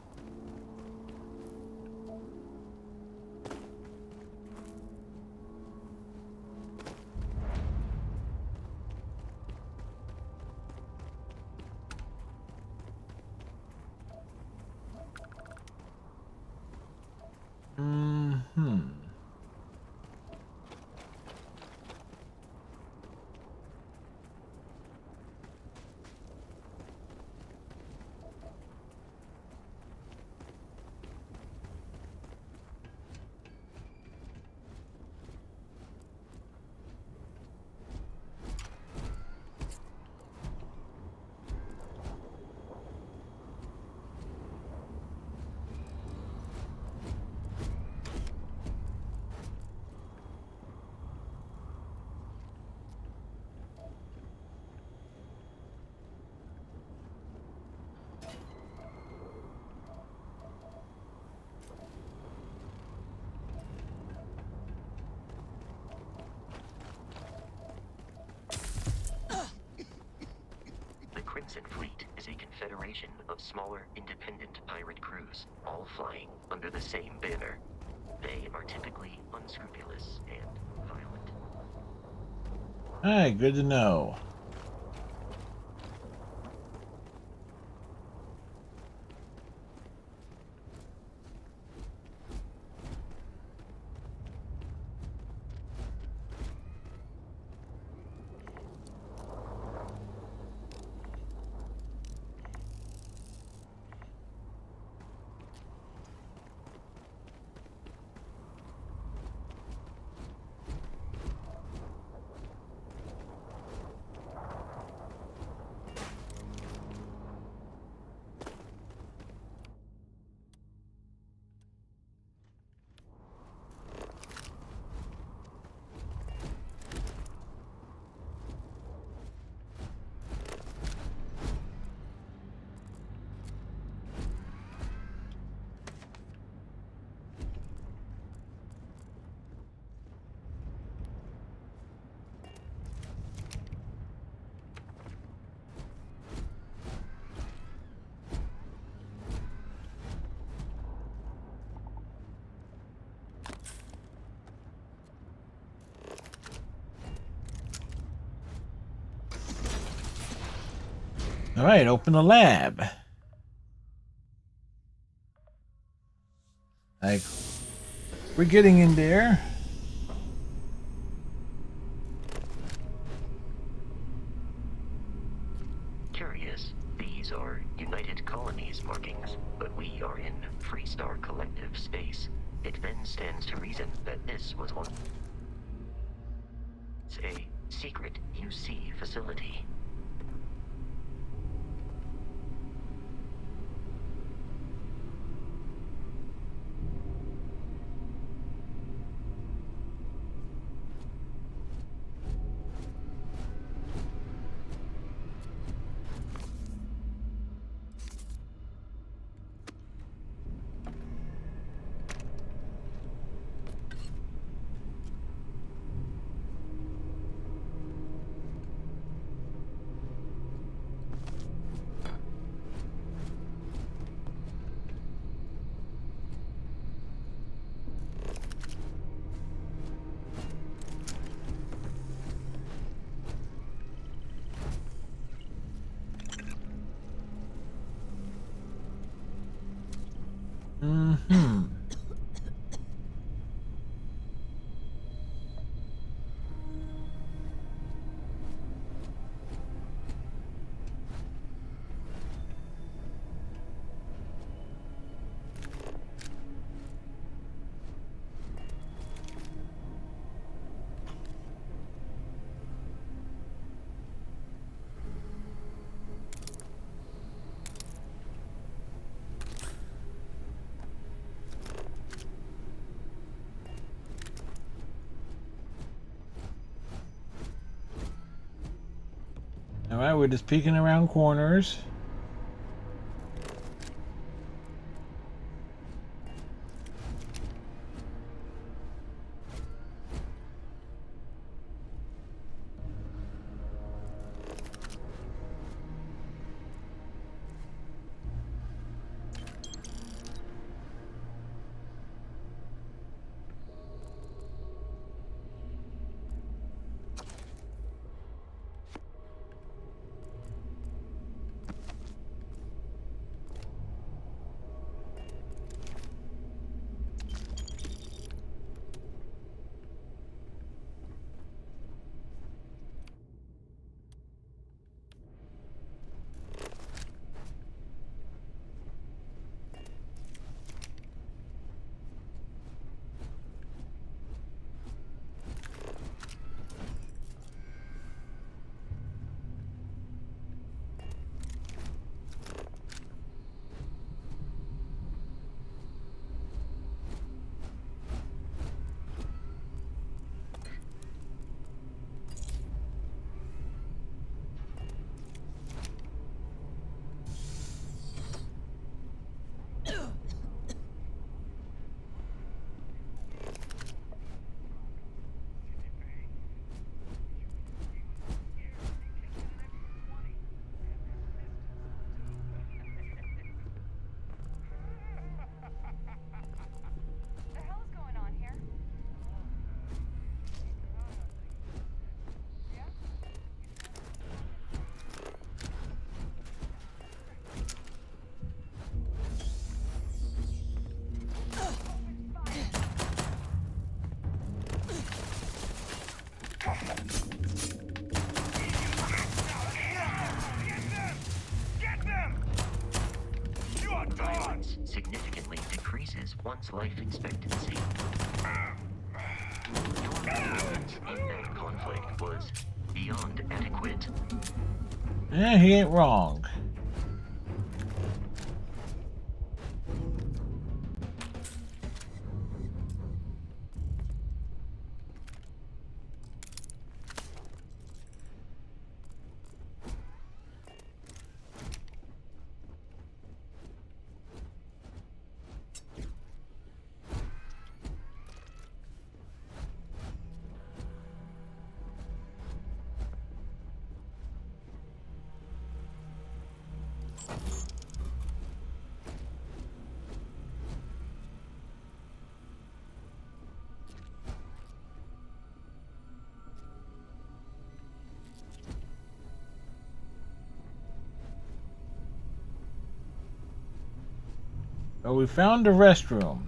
The Crimson Fleet is a confederation of smaller, independent pirate crews, all flying under the same banner. They are typically unscrupulous and violent. Alright, good to know. All right, open the lab. Like, we're getting in there. Curious. These are United Colonies markings, but we are in Freestar Collective space. It then stands to reason that this was once a secret UC facility. Mm-hmm. All right, we're just peeking around corners. The hell is going on here? Yeah? Get them! You are done! Violence significantly decreases one's life expectancy. Your performance in that conflict was beyond adequate. He ain't wrong. Oh, we found the restroom.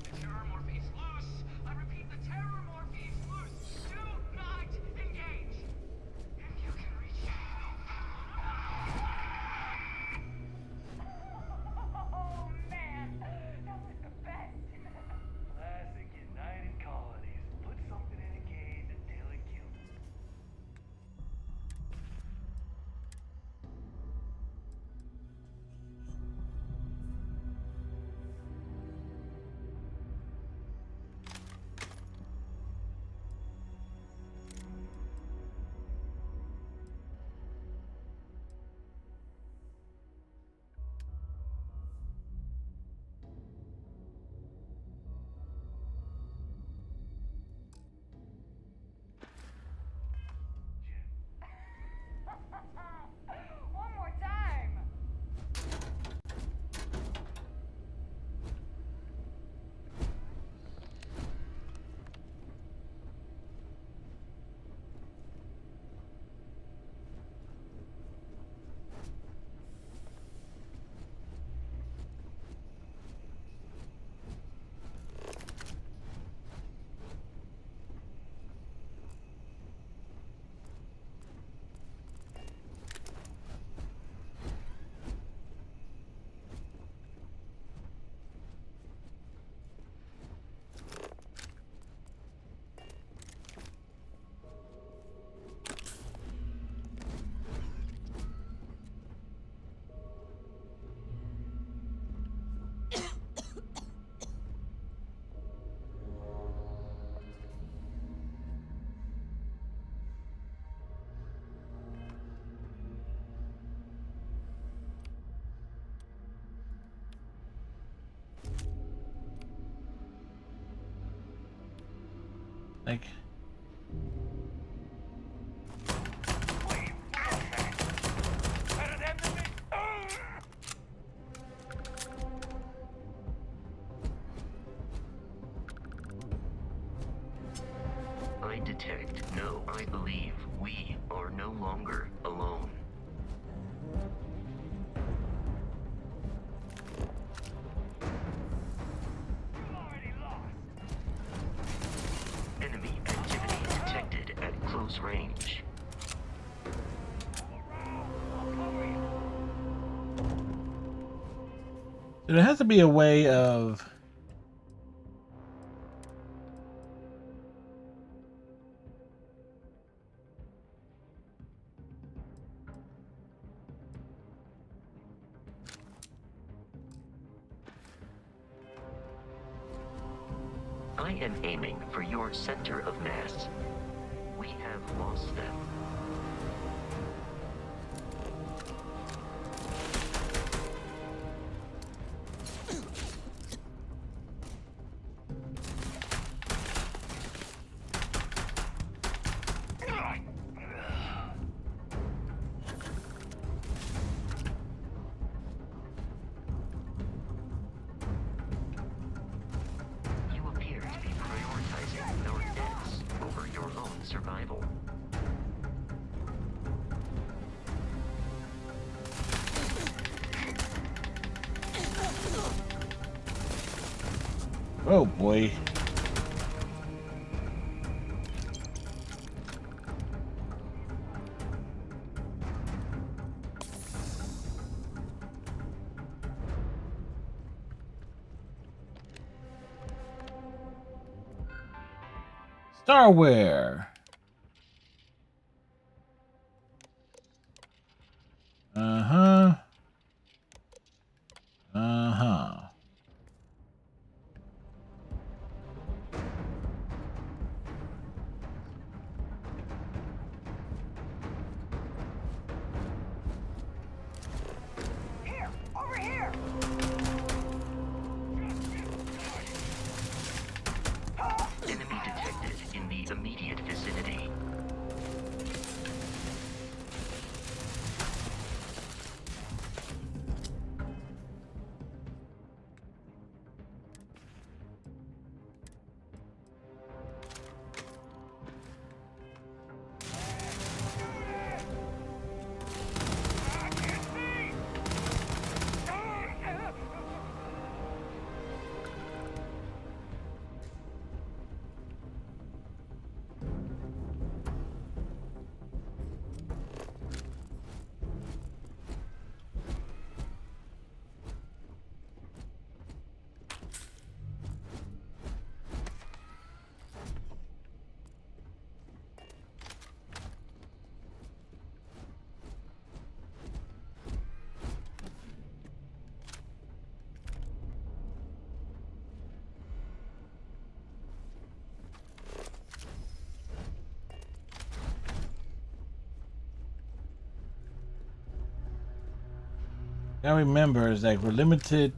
The terror morphe's loose. I repeat, the terror morphe's loose. Do not engage. If you can reach it. Oh man, that was the best. Classic United Colonies. Put something in a cage until it kills it. One more time. Like, Better them than me. I detect, no, I believe we are no longer alone. You already lost. Enemy activity detected at close range. I'll cover you. so there has to be a way of. I am aiming for your center of mass. We have lost them. You appear to be prioritizing your deaths over your own survival. Oh boy. Starware. Uh-huh. Uh-huh. Here, over here. Gotta remember is like we're limited.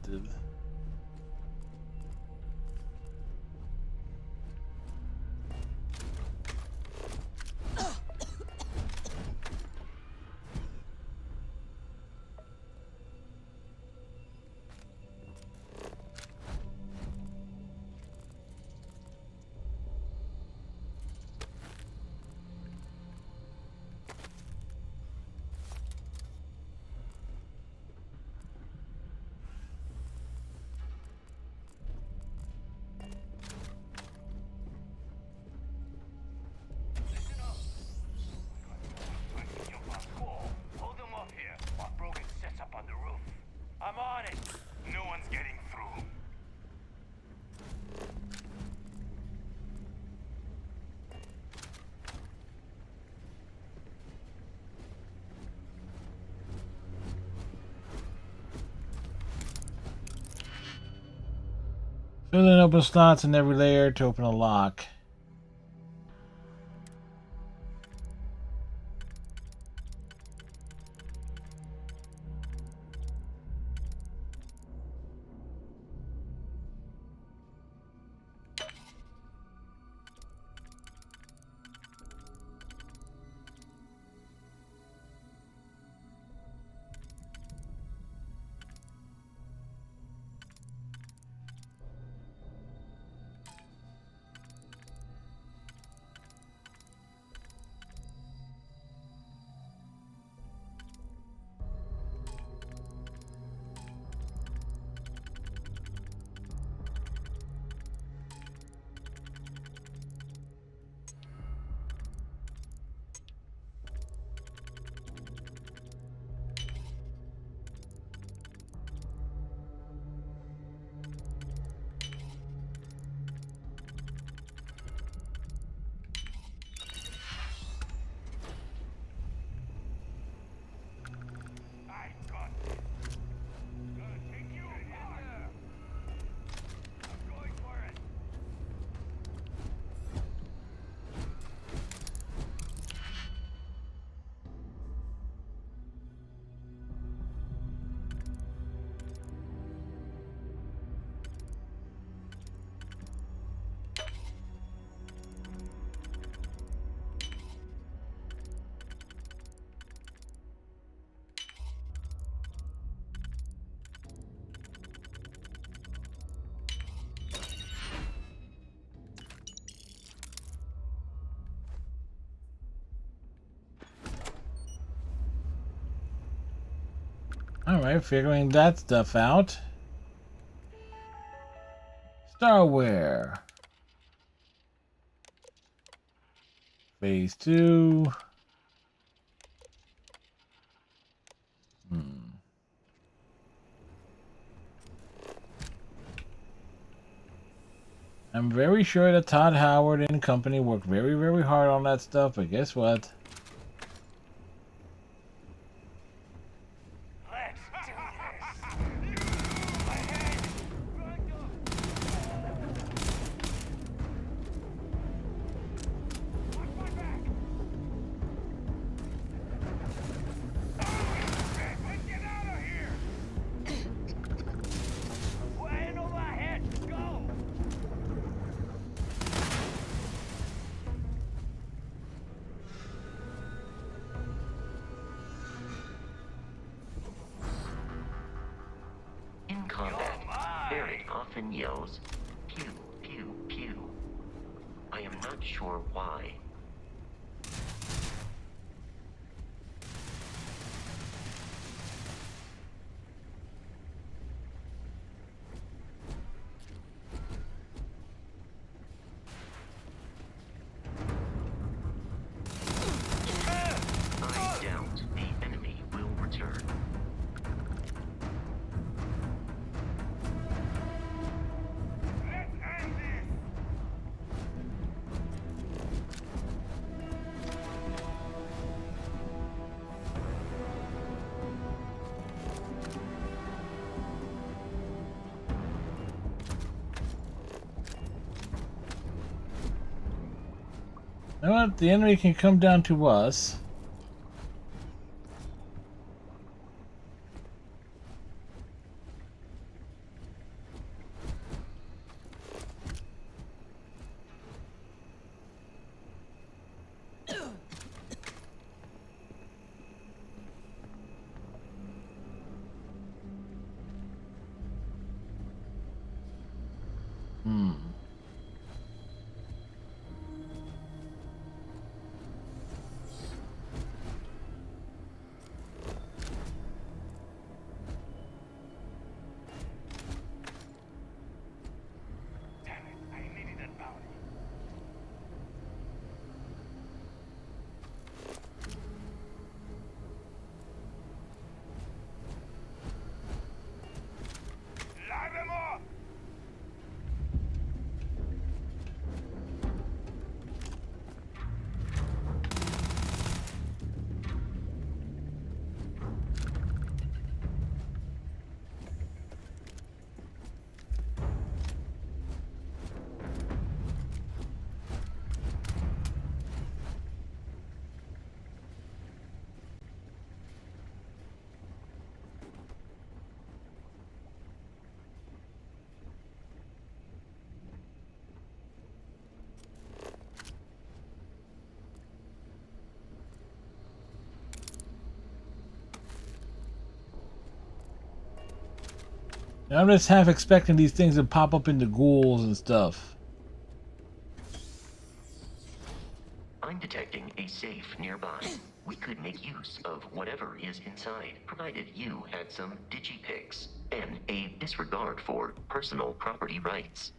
Hold them up here while Brogan sets up on the roof. I'm on it. No one's getting through. Fill in open slots in every layer to open a lock. I got this. Gonna take you apart. I'm going for it. Alright, figuring that stuff out. Starware. Phase 2. I'm very sure that Todd Howard and company worked very, very hard on that stuff, but guess what? Let's do this. Ahead. Watch my back. Let's get out of here. Way over my head. Go. In combat, Barrett often yells, pew, pew, pew. I am not sure why. I doubt the enemy will return. Let's end this. You know what? The enemy can come down to us. I'm just half expecting these things to pop up into ghouls and stuff. I'm detecting a safe nearby. We could make use of whatever is inside, provided you had some digipics and a disregard for personal property rights.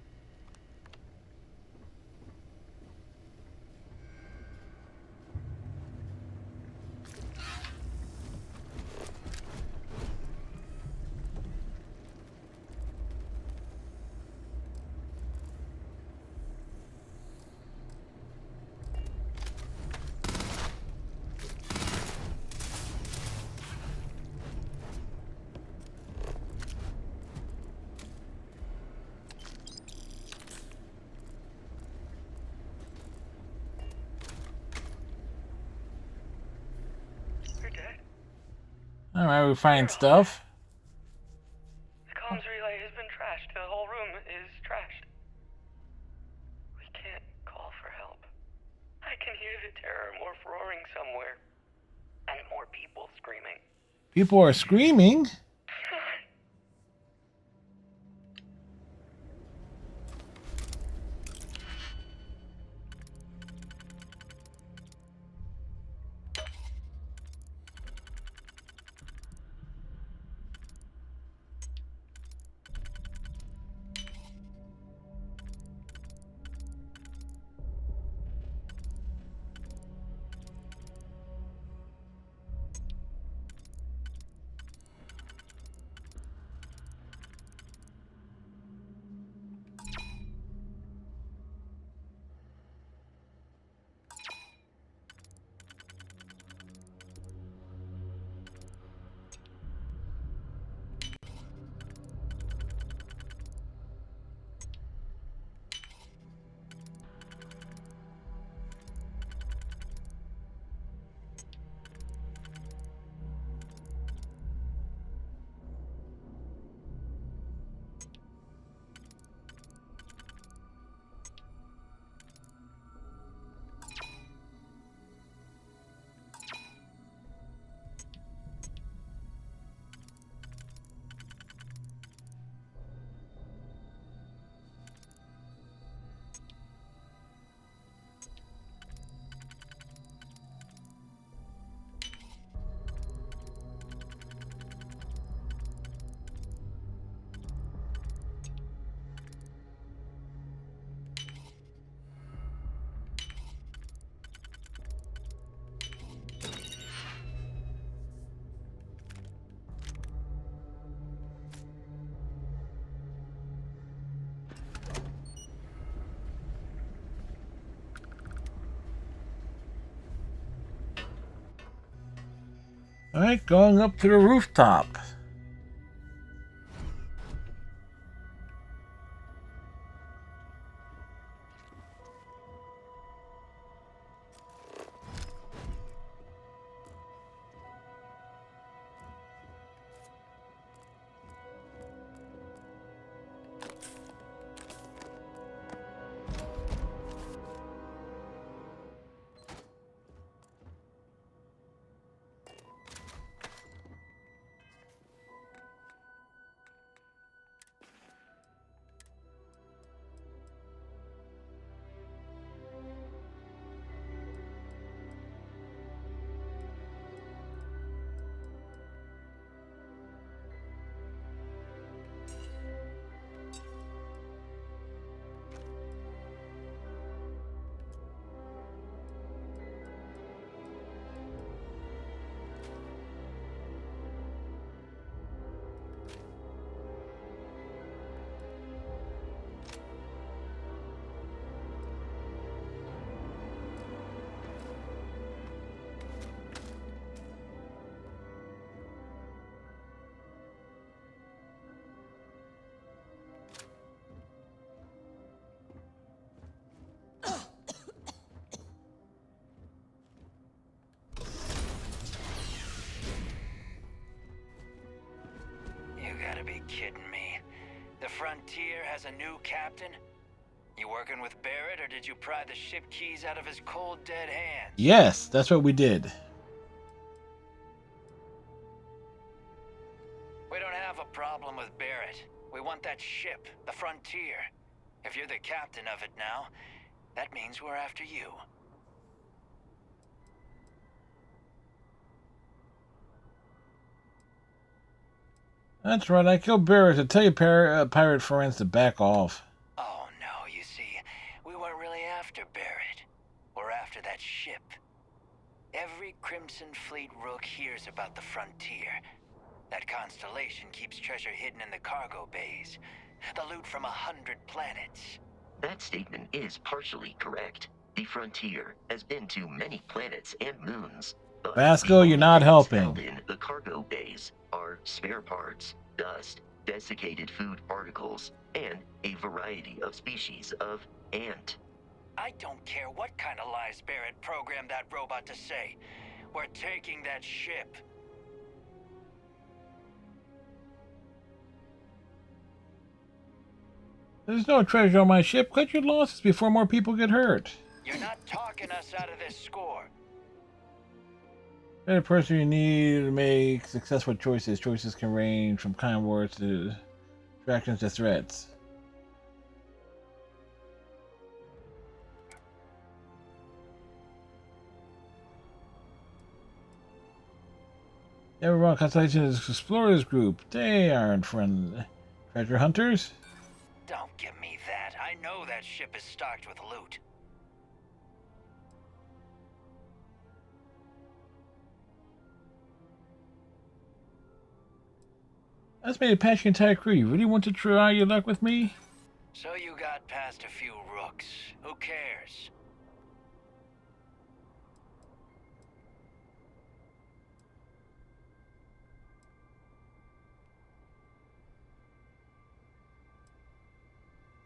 You're dead. Alright, we find stuff. The comms relay has been trashed. The whole room is trashed. We can't call for help. I can hear the terror morph roaring somewhere. And more people screaming. People are screaming. Alright, going up to the rooftop. You gotta be kidding me. The Frontier has a new captain? You working with Barrett, or did you pry the ship keys out of his cold, dead hands? Yes, that's what we did. We don't have a a problem with Barrett. We want that ship, the Frontier. If you're the captain of it now, that means we're after you. That's right, I killed Barrett to tell you pirate friends to back off. Oh no, you see, we weren't really after Barrett. We're after that ship. Every Crimson Fleet rook hears about the Frontier. That constellation keeps treasure hidden in the cargo bays. The loot from 100 planets. That statement is partially correct. The Frontier has been to many planets and moons. But Vasco, the you're only not things helping. found in the cargo bays are spare parts, dust, desiccated food particles, and a variety of species of ant. I don't care what kind of lies Barrett programmed that robot to say. We're taking that ship. There's no treasure on my ship. Cut your losses before more people get hurt. You're not talking us out of this score. You're the person you need to make successful choices. Choices can range from kind words to distractions to threats. Everyone, Constellation is Explorers Group. They aren't friend treasure hunters. Don't give me that. I know that ship is stocked with loot. That's made a patch your entire crew. You really want to try your luck with me? So you got past a few rooks. Who cares?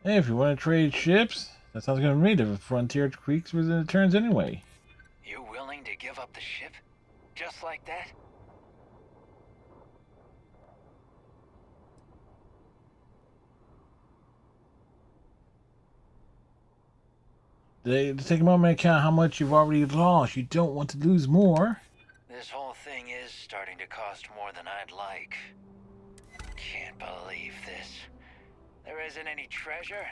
Hey, if you want to trade ships, that sounds good to me. The Frontier creaks within the turns anyway. You willing to give up the ship? Just like that? Take a moment to count how much you've already lost. You don't want to lose more. This whole thing is starting to cost more than I'd like. Can't believe this. There isn't any treasure?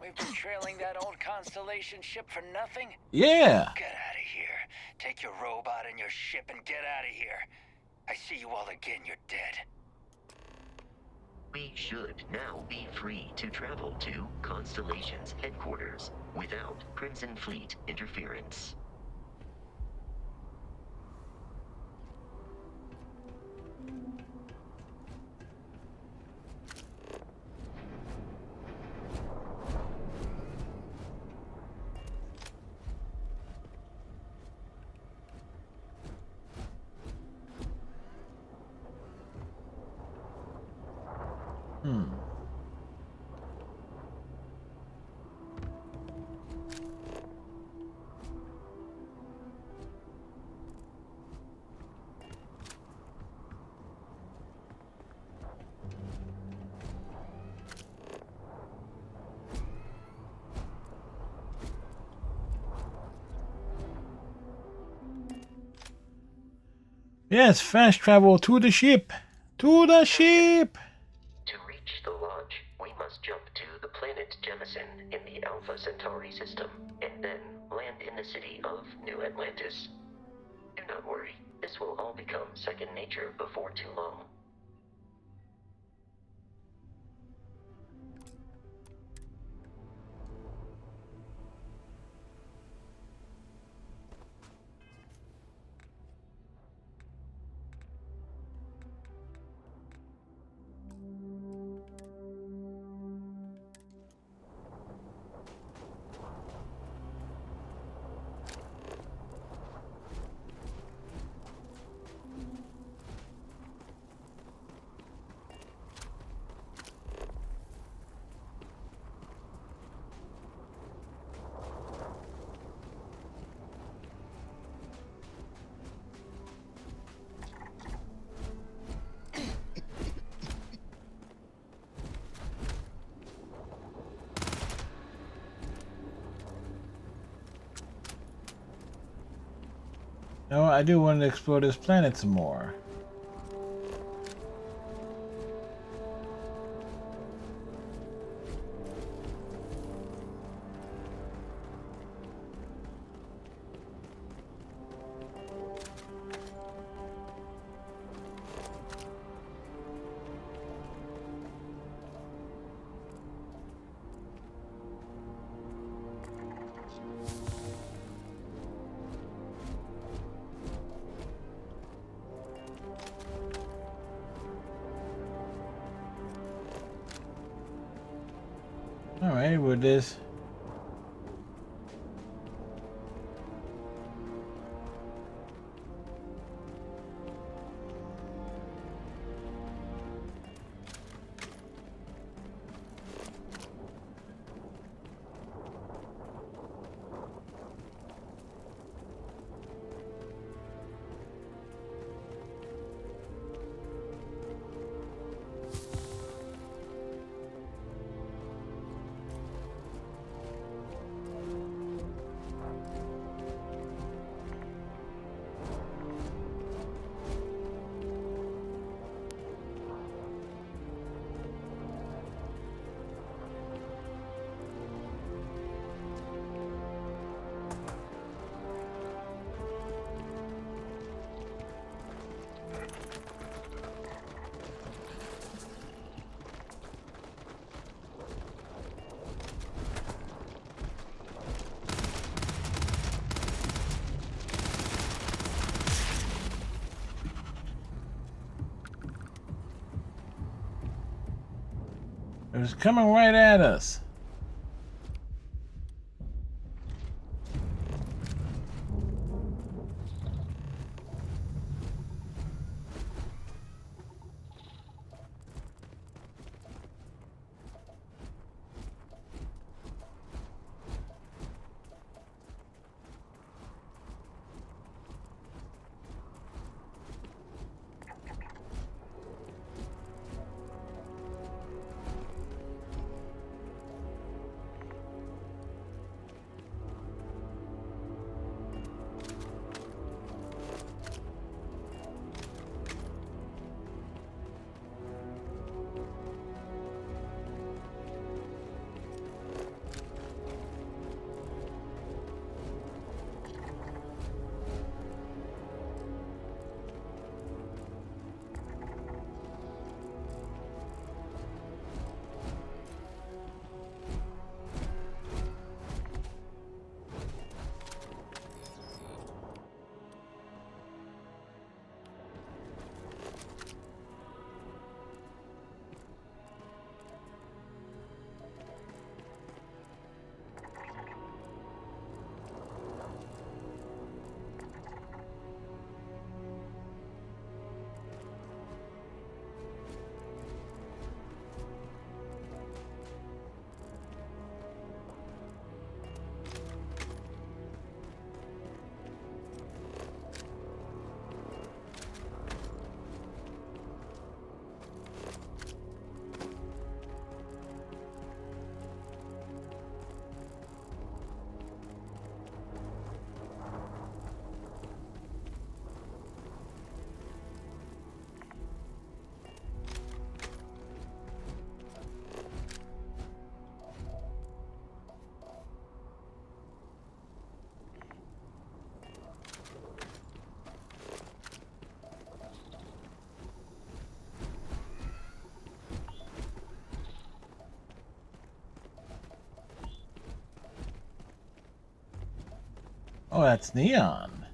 We've been trailing that old Constellation ship for nothing? Yeah. Get out of here. Take your robot and your ship and get out of here. I see you all again, you're dead. We should now be free to travel to Constellation's headquarters without Crimson Fleet interference. Yes, fast travel to the ship. To the ship. To reach the lodge, we must jump to the planet Jemison in the Alpha Centauri system, and then land in the city of New Atlantis. Do not worry, this will all become second nature before too long. No, I do want to explore this planet some more. All right, with this. It was coming right at us. Oh, that's neon.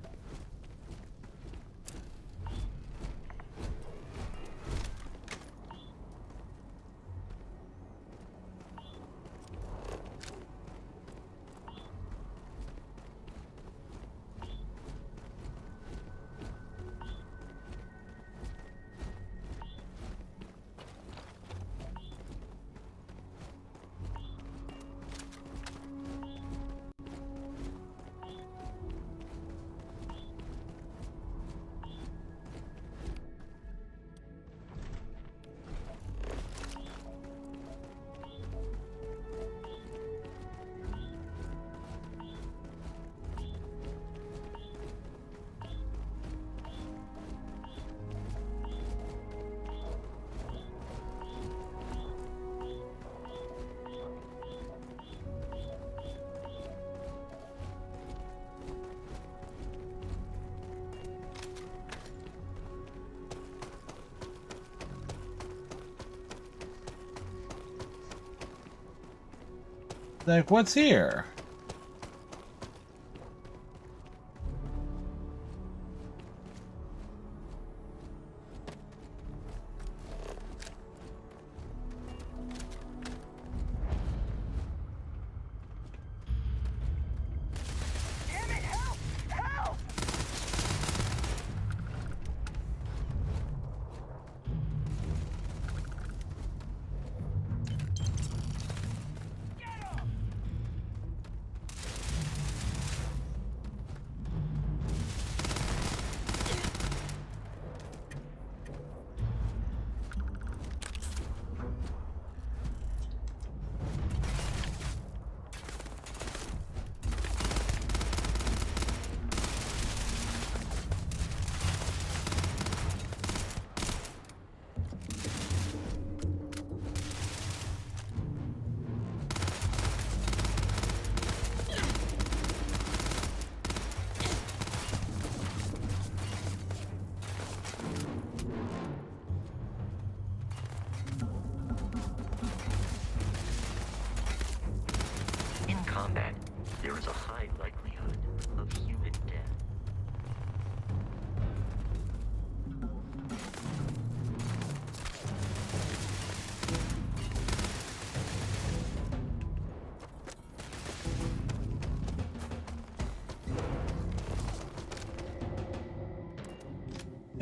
Like, what's here?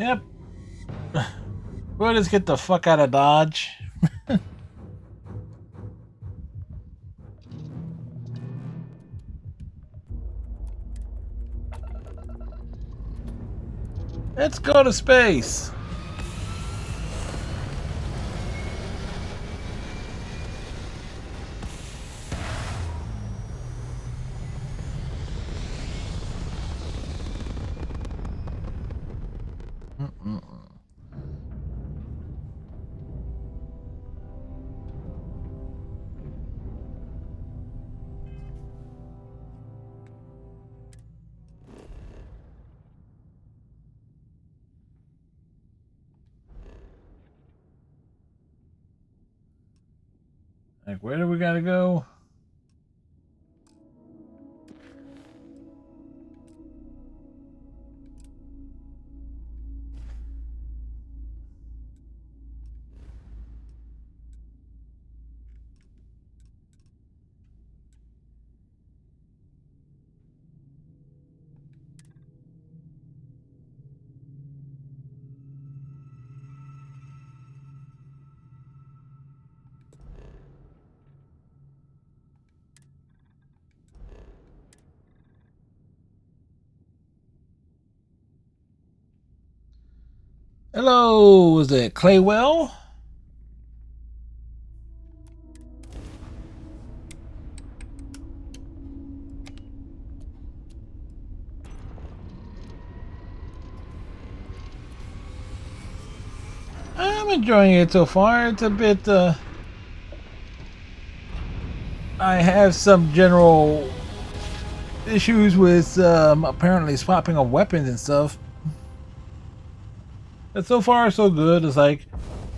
Yep. We'll just get the fuck out of Dodge. Let's go to space. Like, where do we gotta go? Hello, is it Claywell? I'm enjoying it so far. It's a bit, I have some general issues with, apparently swapping of weapons and stuff. But so far, so good. It's like,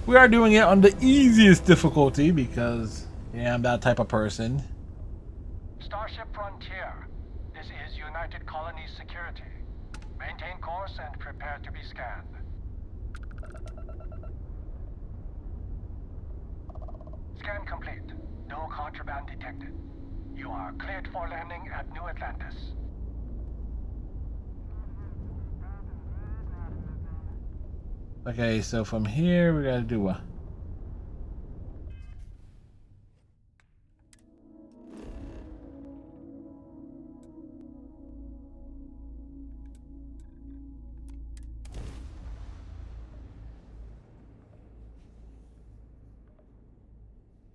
we are doing it on the easiest difficulty because, yeah, I'm that type of person. Starship Frontier. This is United Colonies Security. Maintain course and prepare to be scanned. Scan complete. No contraband detected. You are cleared for landing at New Atlantis. Okay, so from here, we gotta do what?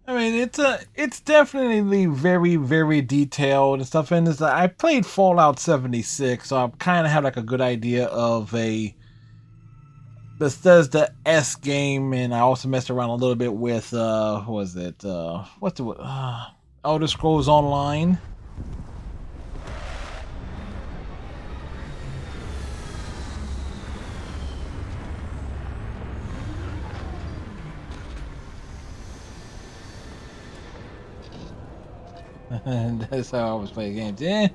I mean, it's definitely very detailed and stuff. And it's, I played Fallout 76, so I kind of have like a good idea of a Bethesda S game, and I also messed around a little bit with what was it? What's the Elder Scrolls Online. And that's how I was playing games. Yeah.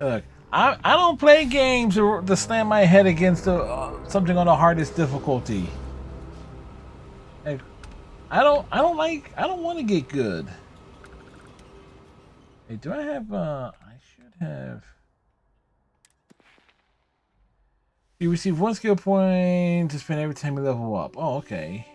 Look, I don't play games to slam my head against something on the hardest difficulty. Like, I don't want to get good. Hey, do I have I should have. You receive 1 skill point to spend every time you level up. Oh, okay.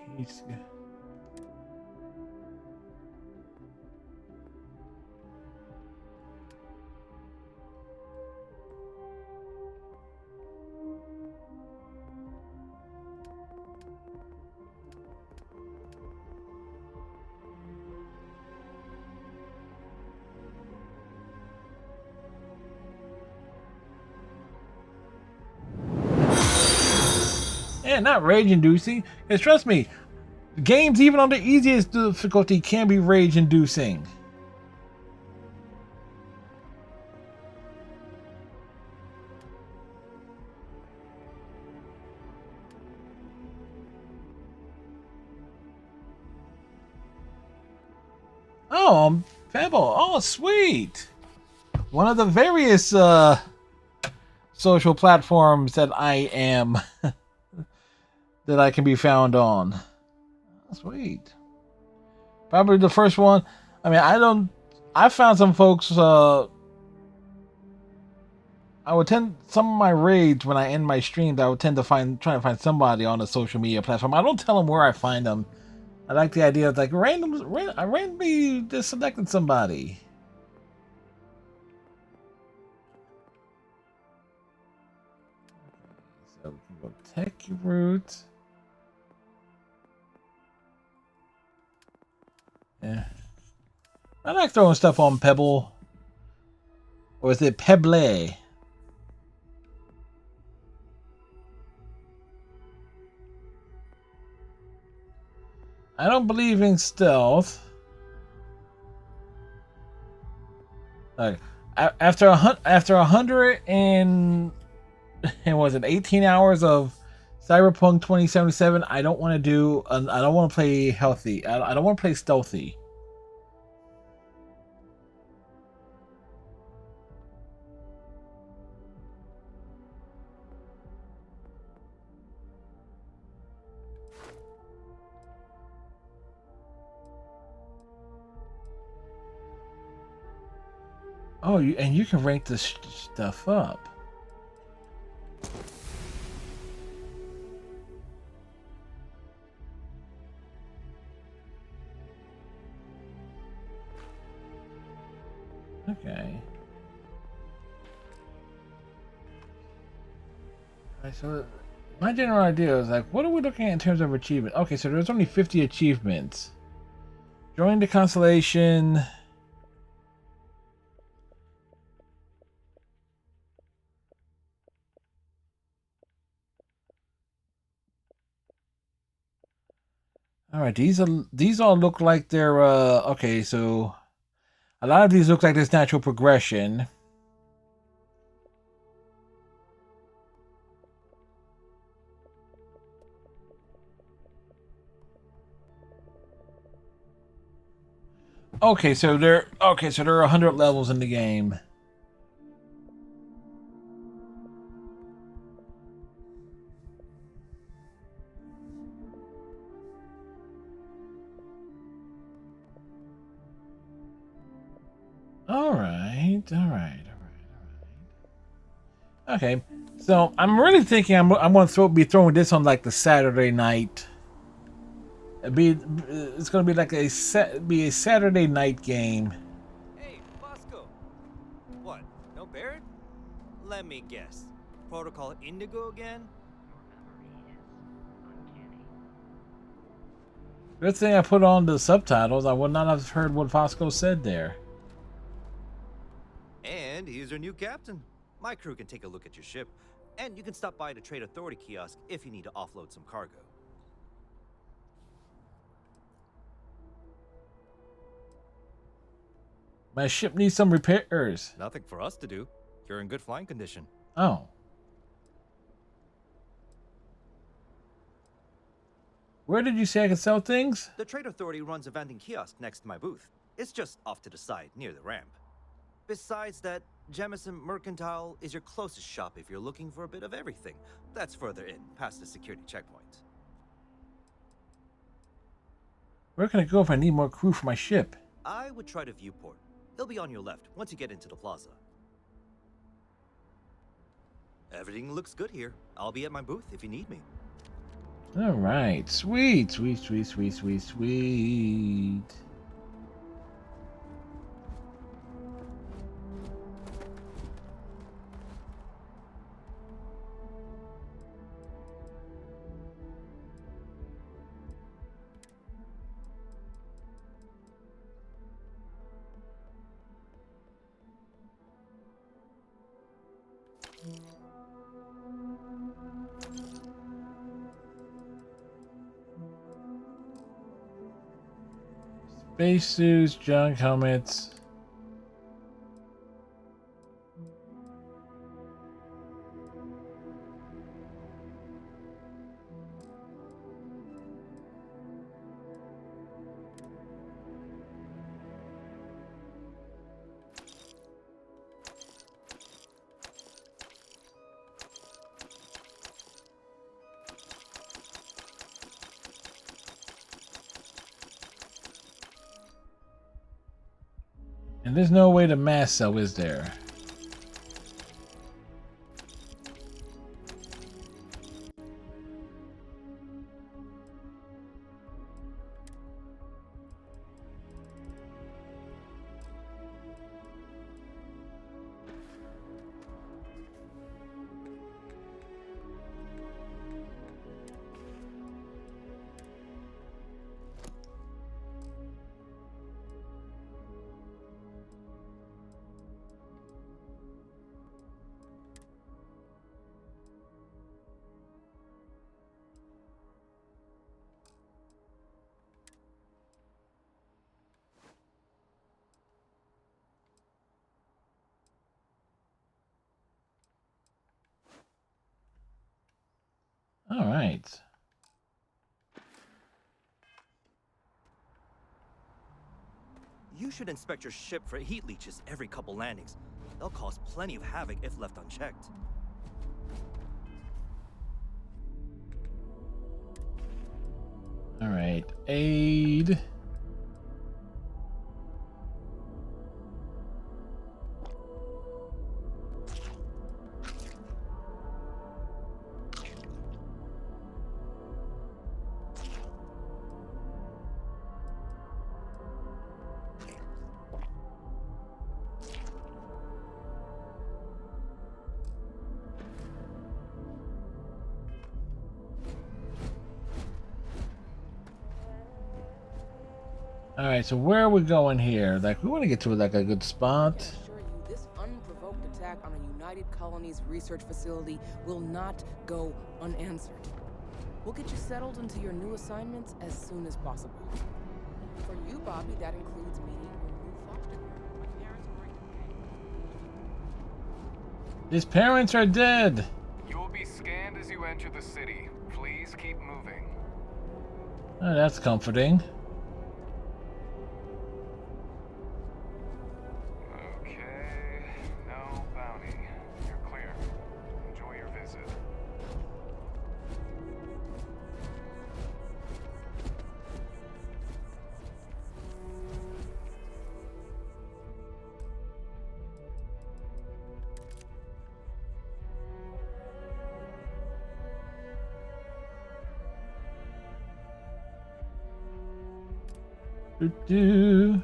Yeah, not rage inducing. Because trust me, games even on the easiest difficulty can be rage inducing. Oh, Pebble. Oh, sweet. One of the various social platforms that I am that I can be found on. Sweet. Probably the first one. I mean, I found some folks. I I would tend some of my raids when I end my streams. I would tend to try to find somebody on a social media platform. I don't tell them where I find them. I like the idea of like I randomly just selected somebody. So we can go tech route. Yeah. I like throwing stuff on Pebble. Or is it Pebble? I don't believe in stealth. Like after a hundred and was it 18 hours of Cyberpunk 2077? I don't want to do. I don't want to play healthy. I don't want to play stealthy. Oh, and you can rank this stuff up. Okay. Alright, so my general idea is like, what are we looking at in terms of achievement? Okay, so there's only 50 achievements. Join the constellation. All right, these all look like they're okay. So a lot of these look like there's natural progression. So there are 100 levels in the game. All right. Okay, so I'm really thinking I'm going to be throwing this on like the Saturday night. It's going to be like a Saturday night game. Hey, Bosco. What? No Barrett? Let me guess. Protocol Indigo again? Good thing I put on the subtitles. I would not have heard what Fosco said there. And he's our new captain. My crew can take a look at your ship, and you can stop by the Trade Authority kiosk if you need to offload some cargo. My ship needs some repairs. Nothing for us to do. You're in good flying condition. Oh. Where did you say I could sell things? The Trade Authority runs a vending kiosk next to my booth. It's just off to the side, near the ramp. Besides that, Jemison Mercantile is your closest shop if you're looking for a bit of everything. That's further in, past the security checkpoint. Where can I go if I need more crew for my ship? I would try the viewport. It'll be on your left once you get into the plaza. Everything looks good here. I'll be at my booth if you need me. All right, sweet. Spacesuits, junk helmets. And there's no way to mass sell, is there? All right. You should inspect your ship for heat leeches every couple landings. They'll cause plenty of havoc if left unchecked. All right. Aid. All right, so where are we going here? Like, we want to get to like a good spot. I assure you, this unprovoked attack on a United Colonies research facility will not go unanswered. We'll get you settled into your new assignments as soon as possible. For you, Bobby, that includes meeting your new foster parent. My parents are going to pay. His parents are dead. You will be scanned as you enter the city. Please keep moving. Oh, that's comforting. Okay, no bounty. You're clear. Enjoy your visit. Do.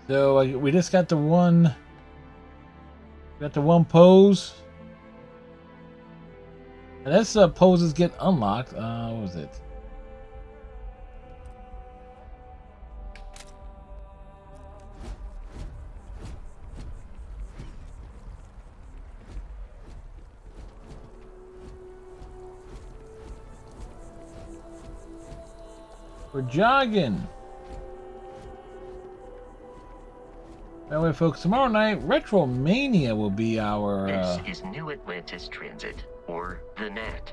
So we just got the one. Got the one pose. And that's poses get unlocked. What was it? We're jogging. By the way, folks, tomorrow night, Retromania will be our... This is New Atlantis Transit, or the NAT.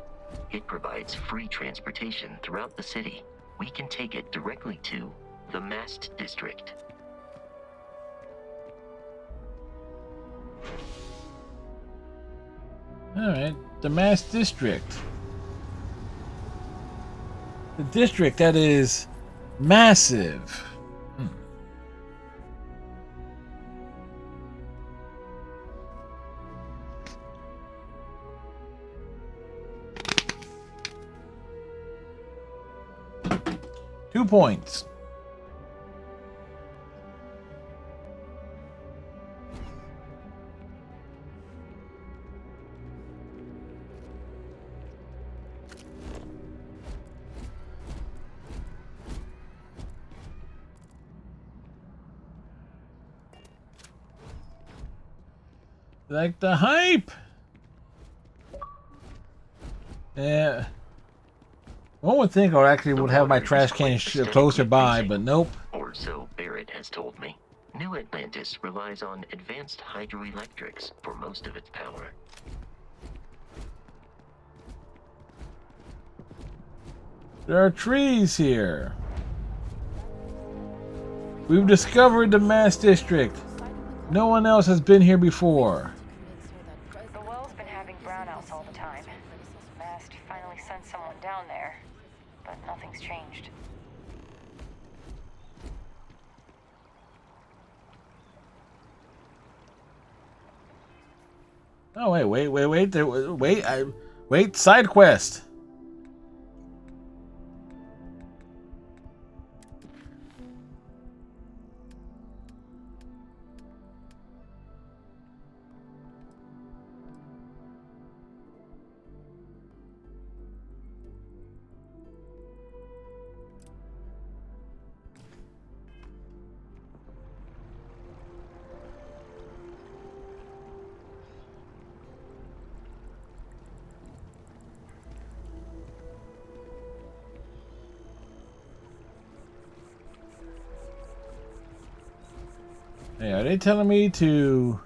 It provides free transportation throughout the city. We can take it directly to the Mast District. Alright, the Mast District. The district that is massive. 2 points. Like the hype. Yeah. One would think I actually would have my trash can closer by, but nope. Or so Barrett has told me. New Atlantis relies on advanced hydroelectrics for most of its power. There are trees here. We've discovered the Mast District. No one else has been here before. The well's been having brownouts all the time. Mast finally sent someone down there, but nothing's changed. Oh wait! Side quest. Hey, are they telling me to...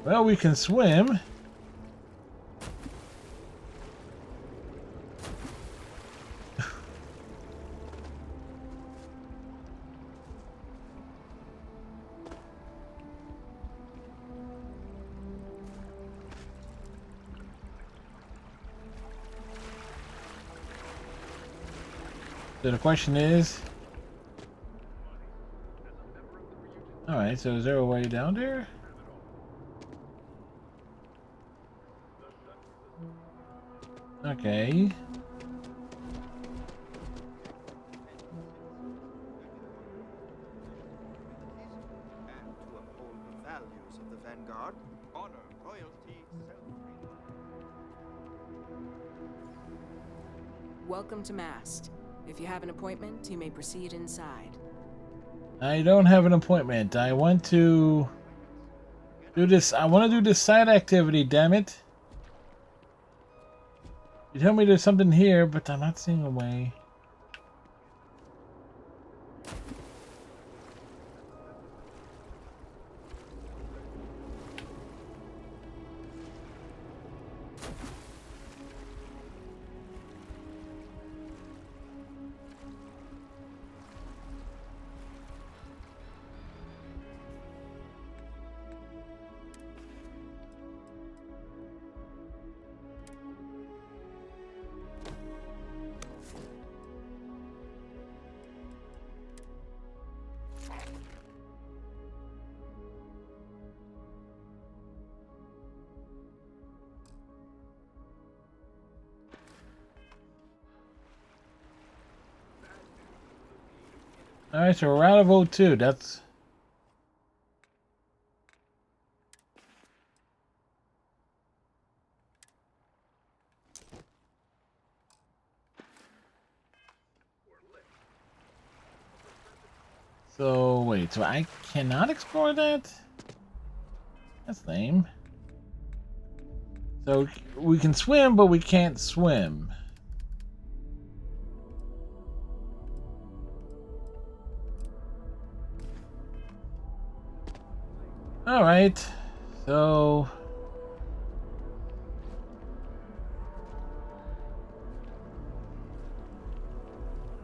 Well, we can swim. So the question is... Alright, so is there a way down there? Okay. Values of the Vanguard, honor, loyalty, Welcome to Mast. If you have an appointment, you may proceed inside. I don't have an appointment. I want to do this. I want to do this side activity, damn it. You tell me there's something here, but I'm not seeing a way. Alright, so we're out of O2. That's... So, wait, so I cannot explore that? That's lame. So, we can swim, but we can't swim. Alright, so...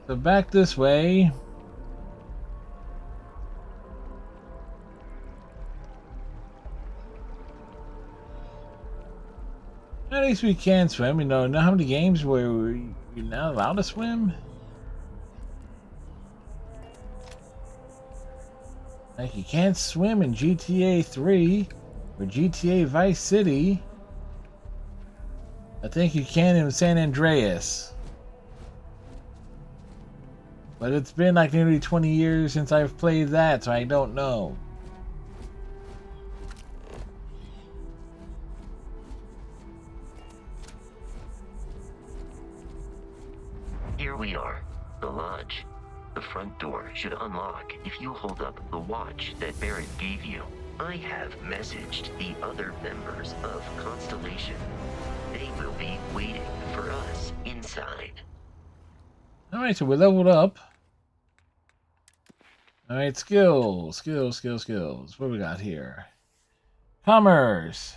So back this way. At least we can swim, you know how many games where you're not allowed to swim? Like you can't swim in GTA 3 or GTA Vice City. I think you can in San Andreas. But it's been like nearly 20 years since I've played that, so I don't know. Here we are, the lodge. The front door should unlock if you hold up the watch that Barrett gave you. I have messaged the other members of Constellation. They will be waiting for us inside. Alright, so we're leveled up. Alright, skills. What do we got here? Commerce.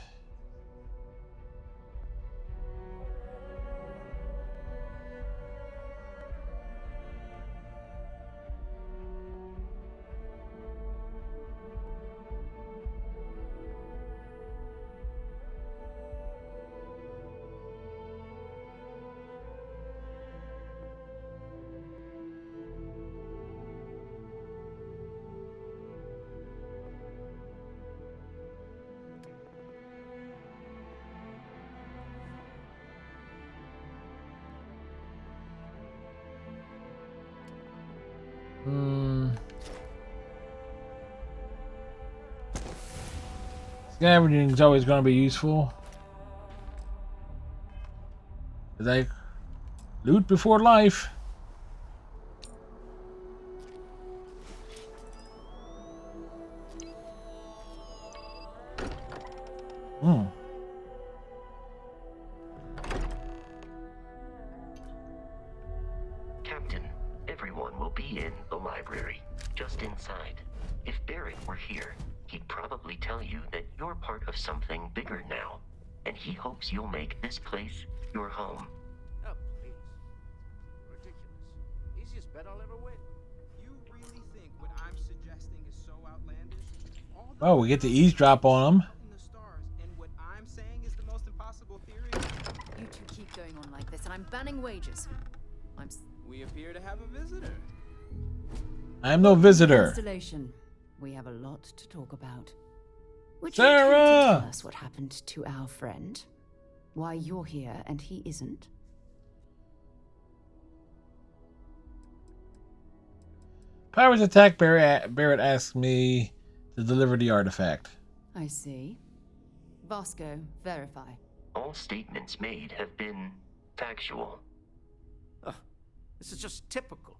Scavenging is always going to be useful. It's like, loot before life. Hmm. Captain, everyone will be in the library, just inside. If Barrett were here, he'd probably tell you that you're part of something bigger now, and he hopes you'll make this place your home. Oh, please. Ridiculous. Easiest bet I'll ever win. You really think what I'm suggesting is so outlandish? Oh, we get to eavesdrop on them. In the stars, and what I'm saying is the most impossible theory. You two keep going on like this, and I'm banning wages. We appear to have a visitor. I am no visitor. Constellation. We have a lot to talk about. Would Sarah! you care to tell us what happened to our friend? Why you're here and he isn't? Pirates attack. Barrett asks me to deliver the artifact. I see. Vasco, verify. All statements made have been factual. This is just typical.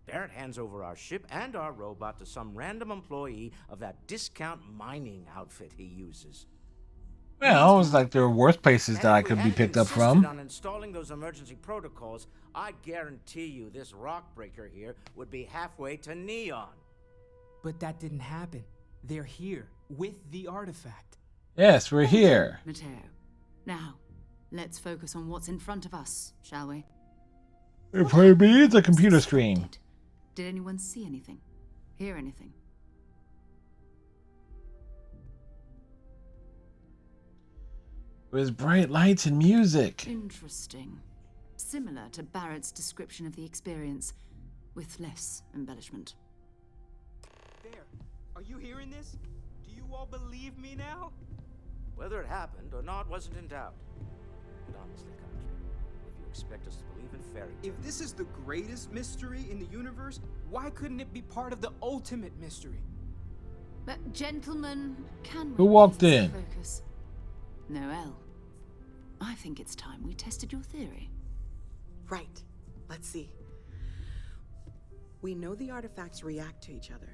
Barrett hands over our ship and our robot to some random employee of that discount mining outfit he uses. Well, it was like there were worse places that I could be picked up from. On installing those emergency protocols, I guarantee you this rock breaker here would be halfway to Neon. But that didn't happen. They're here with the artifact. Yes, we're here. Mateo. Now, let's focus on what's in front of us, shall we? It probably be the computer screen. Did anyone see anything? Hear anything? It was bright lights and music. Interesting. Similar to Barrett's description of the experience, with less embellishment. There. Are you hearing this? Do you all believe me now? Whether it happened or not wasn't in doubt. But honestly, Country, if you expect us to believe in fairy tales... If this is the greatest mystery in the universe, why couldn't it be part of the ultimate mystery? But gentlemen, can we Who walked in? focus? Noel, I think it's time we tested your theory. Right. Let's see. We know the artifacts react to each other.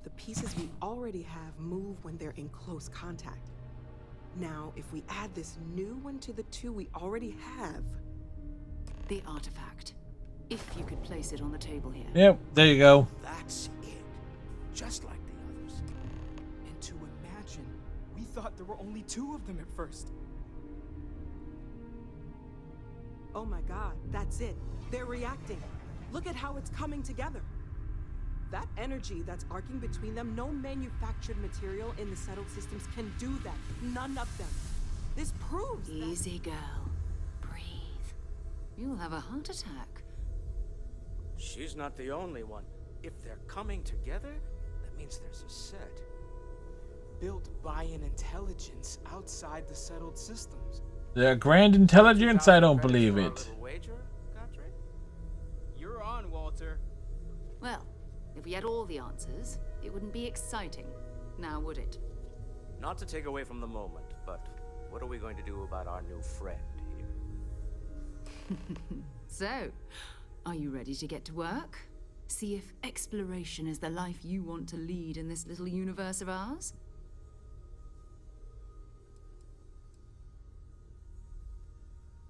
The pieces we already have move when they're in close contact. Now, if we add this new one to the two we already have... The artifact. If you could place it on the table here. Yep, there you go. That's it. Just like the others. And to imagine, we thought there were only two of them at first. Oh my god, that's it. They're reacting. Look at how it's coming together. That energy that's arcing between them, no manufactured material in the settled systems can do that. None of them. This proves Easy, girl. Breathe. You'll have a heart attack. She's not the only one. If they're coming together, that means there's a set. Built by an intelligence outside the settled systems. The grand intelligence? I don't believe it. You're on, Walter. Well, if we had all the answers, it wouldn't be exciting, now would it? Not to take away from the moment, but what are we going to do about our new friend here? So, are you ready to get to work? See if exploration is the life you want to lead in this little universe of ours?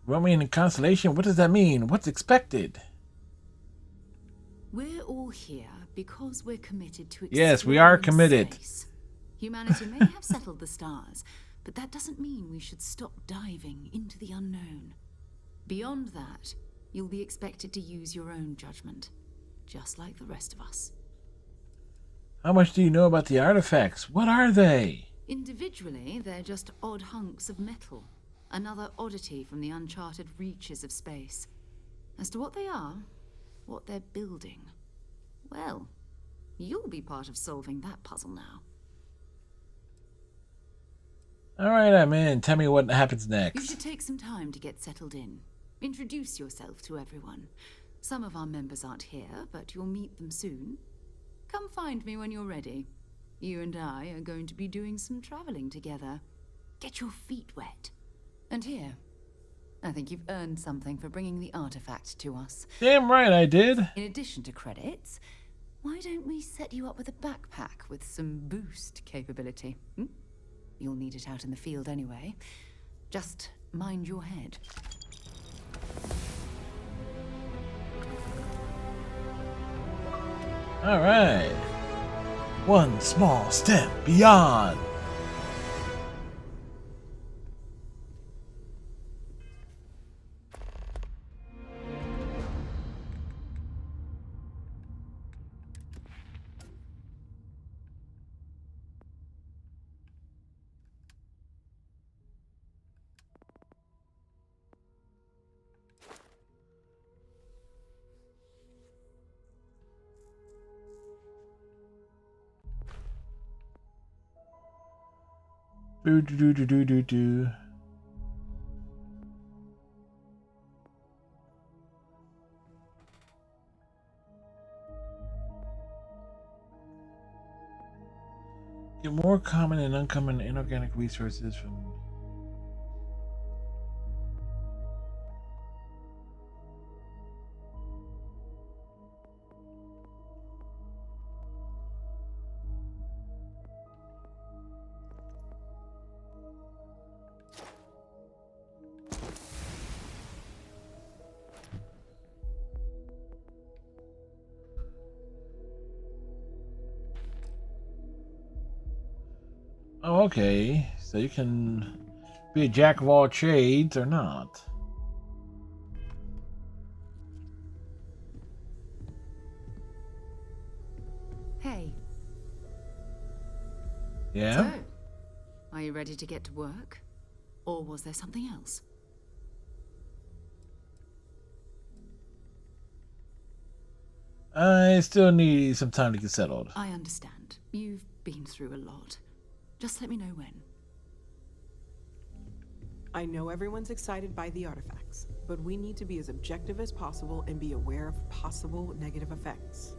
Roaming in Constellation? What does that mean? What's expected? We're all here because we're committed to Yes, we are committed. Space. Humanity may have settled the stars, but that doesn't mean we should stop diving into the unknown. Beyond that, you'll be expected to use your own judgment, just like the rest of us. How much do you know about the artifacts? What are they? Individually, they're just odd hunks of metal. Another oddity from the uncharted reaches of space. As to what they are, what they're building, well, you'll be part of solving that puzzle now. Alright, I'm in. Tell me what happens next. You should take some time to get settled in. Introduce yourself to everyone. Some of our members aren't here, but you'll meet them soon. Come find me when you're ready. You and I are going to be doing some traveling together. Get your feet wet. And here, I think you've earned something for bringing the artifact to us. Damn right I did. In addition to credits, why don't we set you up with a backpack with some boost capability? Hmm? You'll need it out in the field anyway. Just mind your head. All right. One small step beyond. Do do do do do do do. Get more common and uncommon inorganic resources from. Oh, okay. So you can be a jack of all trades or not. Hey. Yeah? So, are you ready to get to work? Or was there something else? I still need some time to get settled. I understand. You've been through a lot. Just let me know when. I know everyone's excited by the artifacts, but we need to be as objective as possible and be aware of possible negative effects.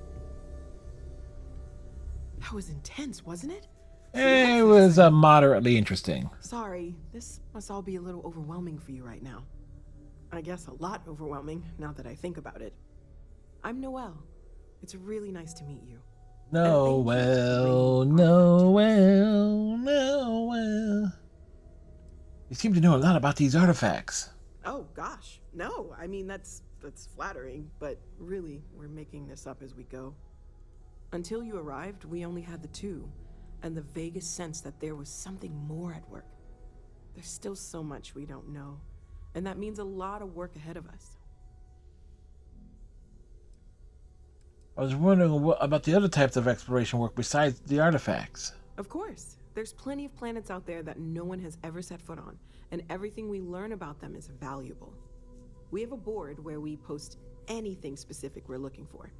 That was intense, wasn't it? It was moderately interesting. Sorry, this must all be a little overwhelming for you right now. I guess a lot overwhelming, now that I think about it. I'm Noelle. It's really nice to meet you. Noel. You seem to know a lot about these artifacts. Oh gosh, no. I mean, that's flattering, but really, we're making this up as we go. Until you arrived, we only had the two, and the vaguest sense that there was something more at work. There's still so much we don't know, and that means a lot of work ahead of us. I was wondering about the other types of exploration work besides the artifacts. Of course. There's plenty of planets out there that no one has ever set foot on, and everything we learn about them is valuable. We have a board where we post anything specific we're looking for.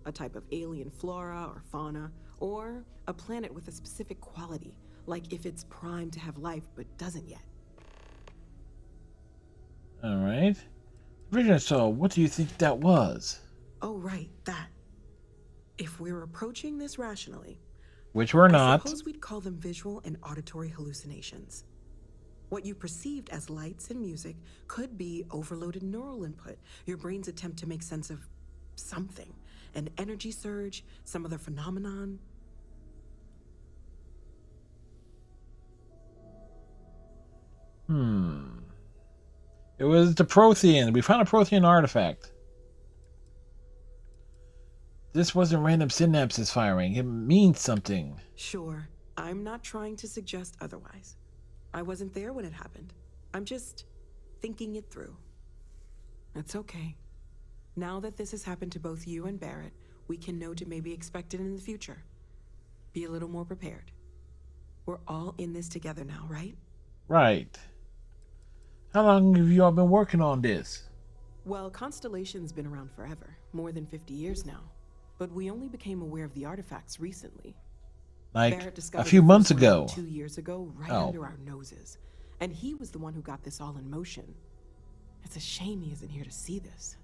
A type of alien flora or fauna, or a planet with a specific quality, like if it's primed to have life but doesn't yet. Alright. The vision I saw, what do you think that was? Oh, right, that. If we're approaching this rationally, Which we're not. I suppose we'd call them visual and auditory hallucinations. What you perceived as lights and music could be overloaded neural input, your brain's attempt to make sense of something. An energy surge, some other phenomenon. It was the Prothean. We found a Prothean artifact. This wasn't random synapses firing. It means something. Sure. I'm not trying to suggest otherwise. I wasn't there when it happened. I'm just thinking it through. It's okay. Now that this has happened to both you and Barrett, we can know to maybe expect it in the future. Be a little more prepared. We're all in this together now, right? Right. How long have you all been working on this? Well, Constellation's been around forever, more than 50 years now. But we only became aware of the artifacts recently. Like Barrett a discovered few the months first one ago. 2 years ago, right under our noses. And he was the one who got this all in motion. It's a shame he isn't here to see this.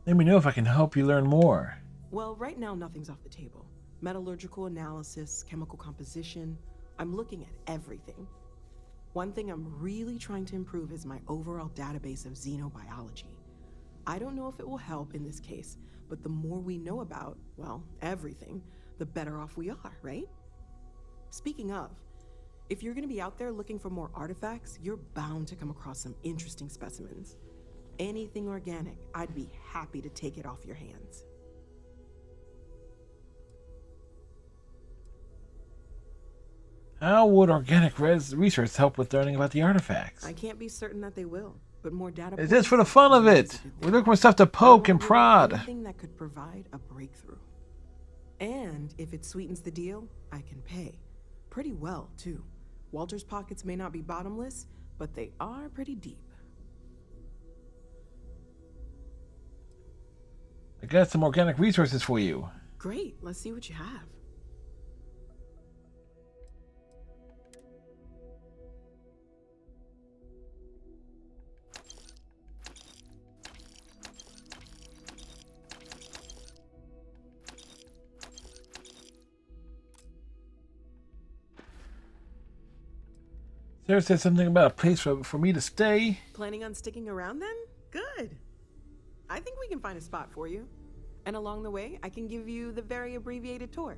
Let me know if I can help you learn more. Well, right now nothing's off the table. Metallurgical analysis, chemical composition. I'm looking at everything. One thing I'm really trying to improve is my overall database of xenobiology. I don't know if it will help in this case, but the more we know about, well, everything, the better off we are, right? Speaking of, if you're gonna be out there looking for more artifacts, you're bound to come across some interesting specimens. Anything organic, I'd be happy to take it off your hands. How would organic research help with learning about the artifacts? I can't be certain that they will, but more data. It's just for the fun of it. We're looking for stuff to poke and prod. Anything that could provide a breakthrough. And if it sweetens the deal, I can pay. Pretty well, too. Walter's pockets may not be bottomless, but they are pretty deep. I got some organic resources for you. Great, let's see what you have. Sarah said something about a place for me to stay. Planning on sticking around then? Good. I think we can find a spot for you. And along the way, I can give you the very abbreviated tour.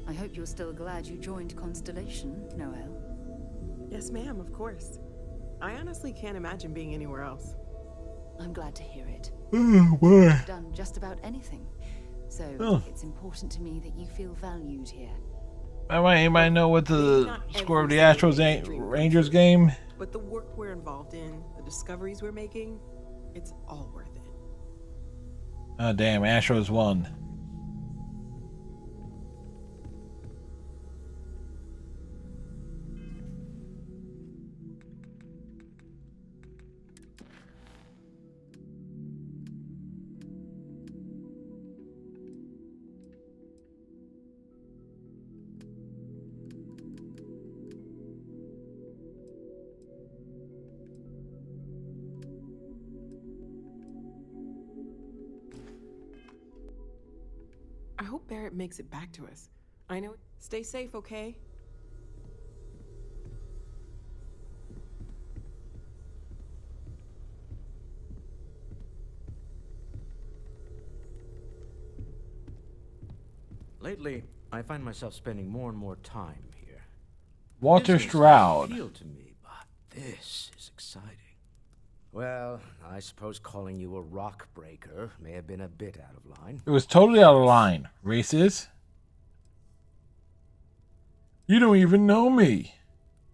I hope you're still glad you joined Constellation, Noel. Yes, ma'am, of course. I honestly can't imagine being anywhere else. I'm glad to hear it. Oh, boy. I've done just about anything. So it's important to me that you feel valued here. Anybody know what the score of the Astros Rangers game? But the work we're involved in, the discoveries we're making, it's all worth it. Oh, damn. Astros won. I hope Barrett makes it back to us. I know. Stay safe, okay? Lately, I find myself spending more and more time here. Walter Stroud. Appeal to me, but this is exciting. Well, I suppose calling you a rock breaker may have been a bit out of line. It was totally out of line. Racist. You don't even know me.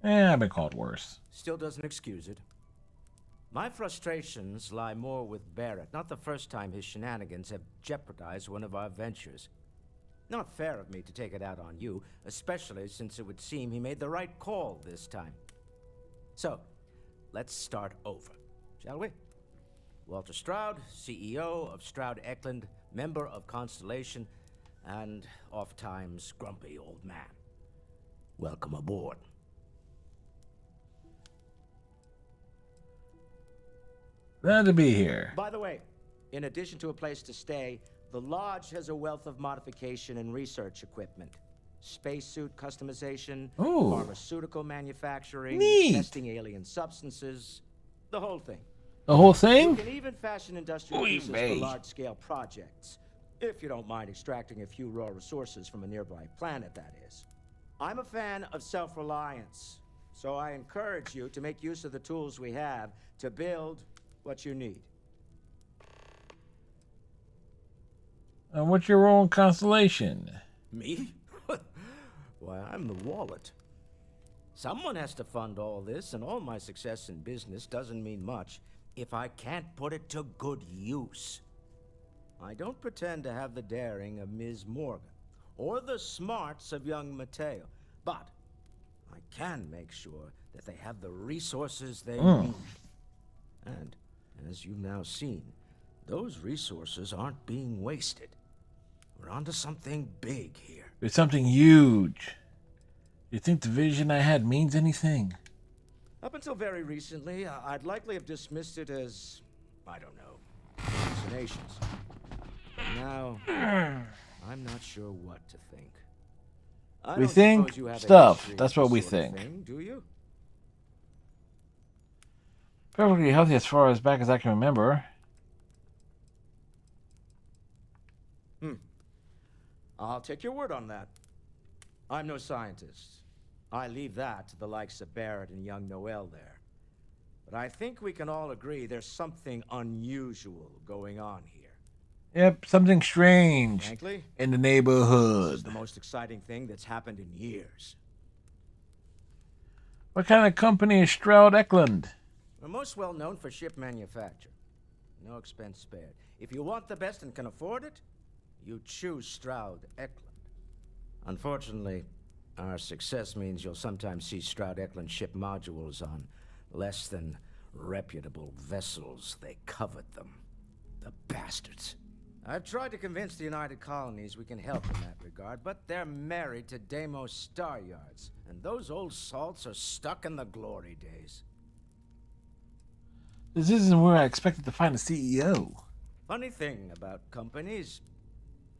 I've been called worse. Still doesn't excuse it. My frustrations lie more with Barrett. Not the first time his shenanigans have jeopardized one of our ventures. Not fair of me to take it out on you, especially since it would seem he made the right call this time. So, let's start over, shall we? Walter Stroud, CEO of Stroud Eklund, member of Constellation, and oft-times grumpy old man. Welcome aboard. Glad to be here. By the way, in addition to a place to stay, the Lodge has a wealth of modification and research equipment. Spacesuit customization, pharmaceutical manufacturing, testing alien substances, the whole thing. The whole thing? You can even fashion industrial pieces for large-scale projects, if you don't mind extracting a few raw resources from a nearby planet, that is. I'm a fan of self-reliance, so I encourage you to make use of the tools we have to build what you need. And what's your role in Constellation? Me? Why, I'm the wallet. Someone has to fund all this, and all my success in business doesn't mean much if I can't put it to good use. I don't pretend to have the daring of Ms. Morgan, or the smarts of young Mateo, but I can make sure that they have the resources they need. And, as you've now seen, those resources aren't being wasted. We're onto something big here. It's something huge. You think the vision I had means anything? Up until very recently, I'd likely have dismissed it as, I don't know, hallucinations. Now, I'm not sure what to think. I We don't think suppose you have a stuff. history That's with what we this sort of think. thing, do you? Perfectly healthy as far as back as I can remember. I'll take your word on that. I'm no scientist. I leave that to the likes of Barrett and young Noel there. But I think we can all agree there's something unusual going on here. Yep, something strange Frankly, in the this is neighborhood. the most exciting thing that's happened in years. What kind of company is Stroud Eklund? We're most well known for ship manufacture. No expense spared. If you want the best and can afford it, you choose Stroud Eklund. Unfortunately, our success means you'll sometimes see Stroud Eklund ship modules on less than reputable vessels. They covet them. The bastards. I've tried to convince the United Colonies we can help in that regard, but they're married to Deimos Star Yards, and those old salts are stuck in the glory days. This isn't where I expected to find a CEO. Funny thing about companies,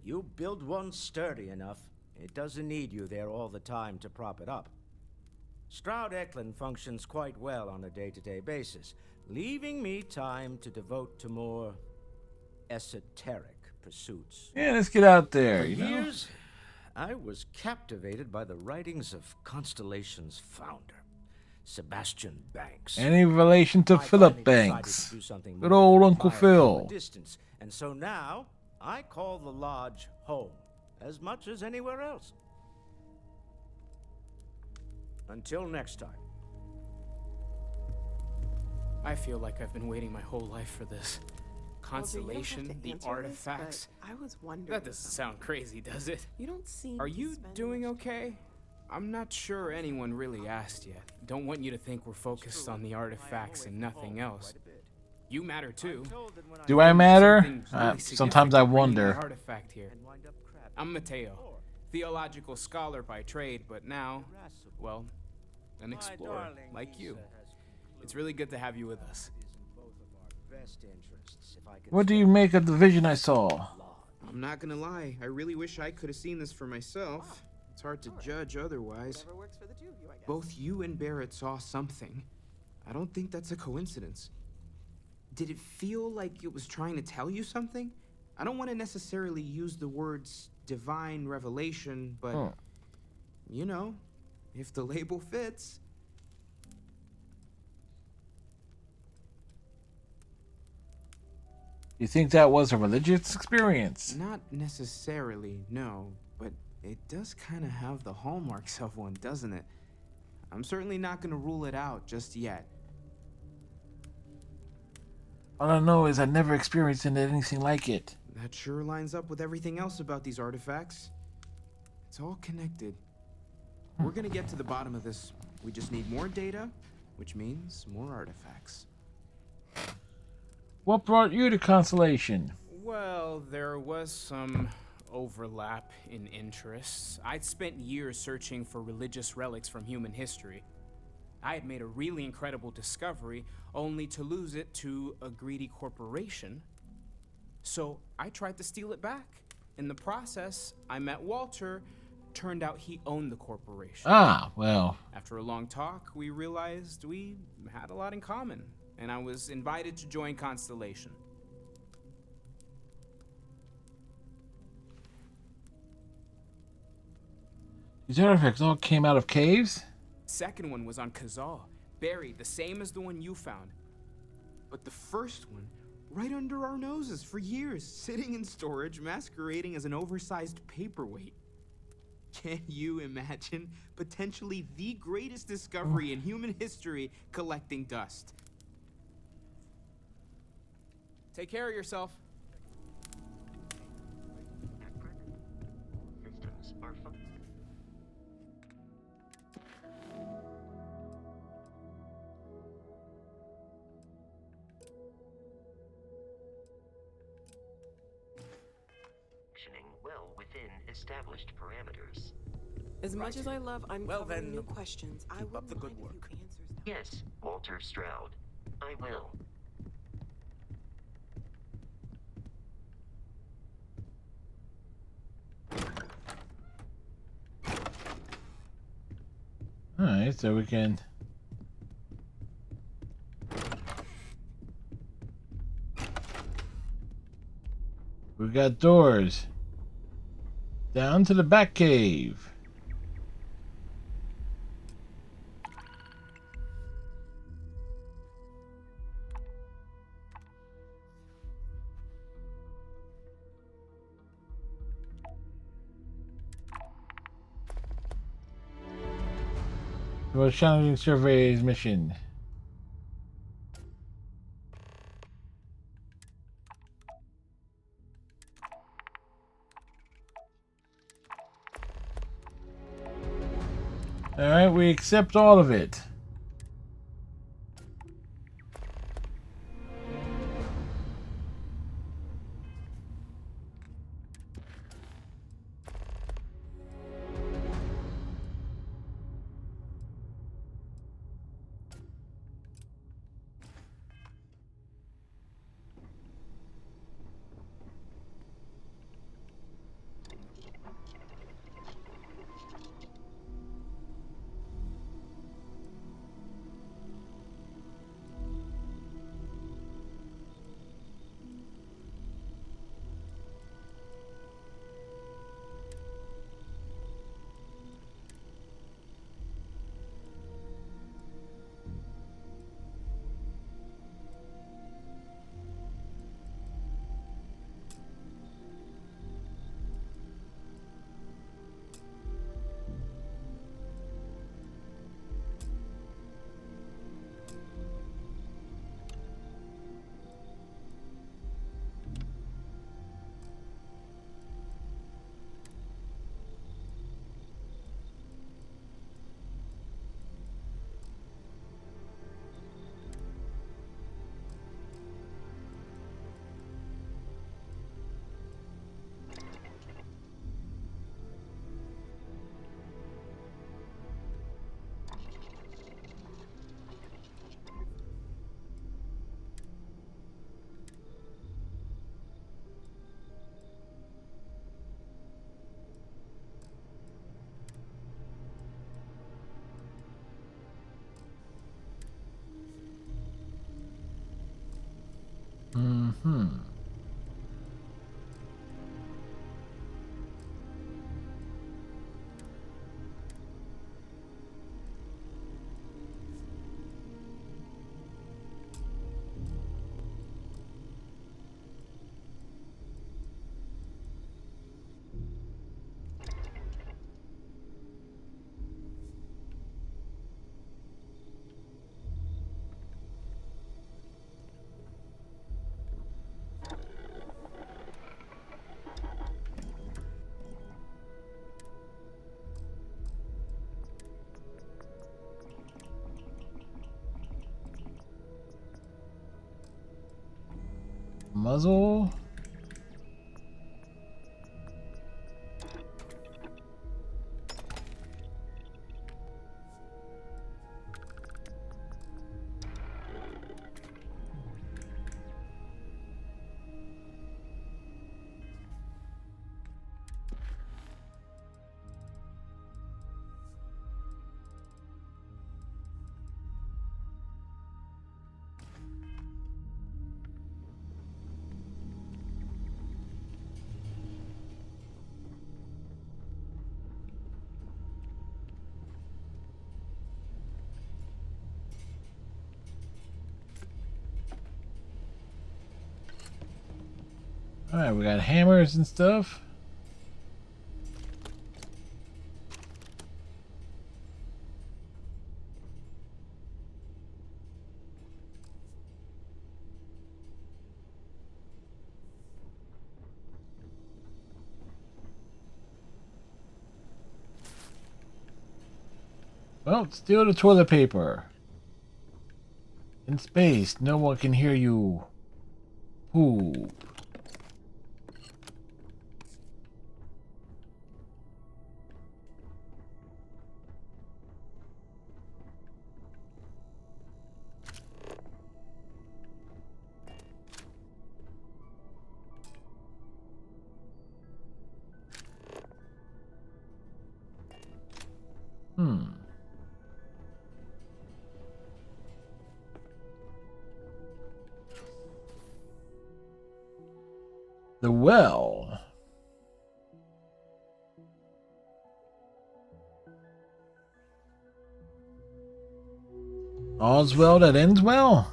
you build one sturdy enough, it doesn't need you there all the time to prop it up. Stroud Eklund functions quite well on a day-to-day basis, leaving me time to devote to more esoteric pursuits. Yeah, let's get out there, For you know? years, I was captivated by the writings of Constellation's founder, Sebastian Banks. Any relation to I Philip finally decided Banks? to do something Good more old than Uncle admire from a Phil. distance. And so now, I call the lodge home, as much as anywhere else. Until next time. I feel like I've been waiting my whole life for this. Constellation, the artifacts. I was wondering. That doesn't sound crazy, does it? You don't seem. Are you doing okay? I'm not sure anyone really asked yet. Don't want you to think we're focused on the artifacts and nothing else. You matter too. Do I matter? Something really Sometimes I significant bringing wonder. my artifact here. I'm Mateo, theological scholar by trade, but now, well, an explorer like you. It's really good to have you with us. What do you make of the vision I saw? I'm not gonna lie, I really wish I could have seen this for myself. It's hard to judge otherwise. Both you and Barrett saw something. I don't think that's a coincidence. Did it feel like it was trying to tell you something? I don't want to necessarily use the words divine revelation, but you know, if the label fits. You think that was a religious experience? Not necessarily, no, but it does kind of have the hallmarks of one, doesn't it? I'm certainly not going to rule it out just yet. All I know is I never experienced anything like it. That sure lines up with everything else about these artifacts. It's all connected. We're gonna get to the bottom of this. We just need more data, which means more artifacts. What brought you to Constellation? Well, there was some overlap in interests. I'd spent years searching for religious relics from human history. I had made a really incredible discovery, only to lose it to a greedy corporation. So I tried to steal it back. In the process, I met Walter. Turned out he owned the corporation. Ah, well. After a long talk, we realized we had a lot in common, and I was invited to join Constellation. These artifacts all came out of caves? Second one was on Kazal, buried the same as the one you found. But the first one, right under our noses for years, sitting in storage, masquerading as an oversized paperweight. Can you imagine potentially the greatest discovery in human history collecting dust? Take care of yourself. Well within established parameters. As much as I love uncovering new questions, I keep would up the good work. Yes, Walter Stroud. I will. Alright, so we can... We've got doors. Down to the back cave. The most challenging surveys mission. Alright, we accept all of it. Mm-hmm. Muzzle. Alright, we got hammers and stuff. Well, steal the toilet paper. In space, no one can hear you. Poop. Hmm. The well. All's well that ends well.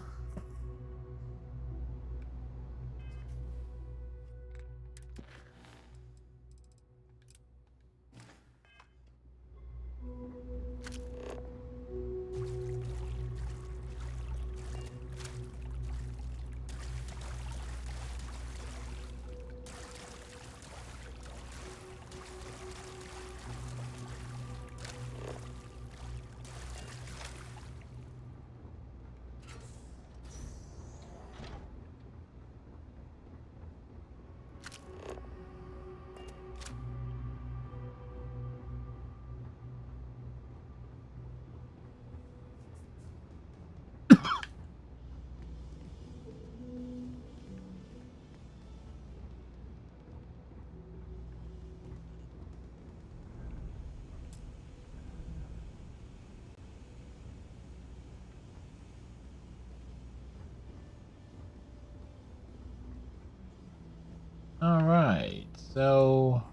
All right, so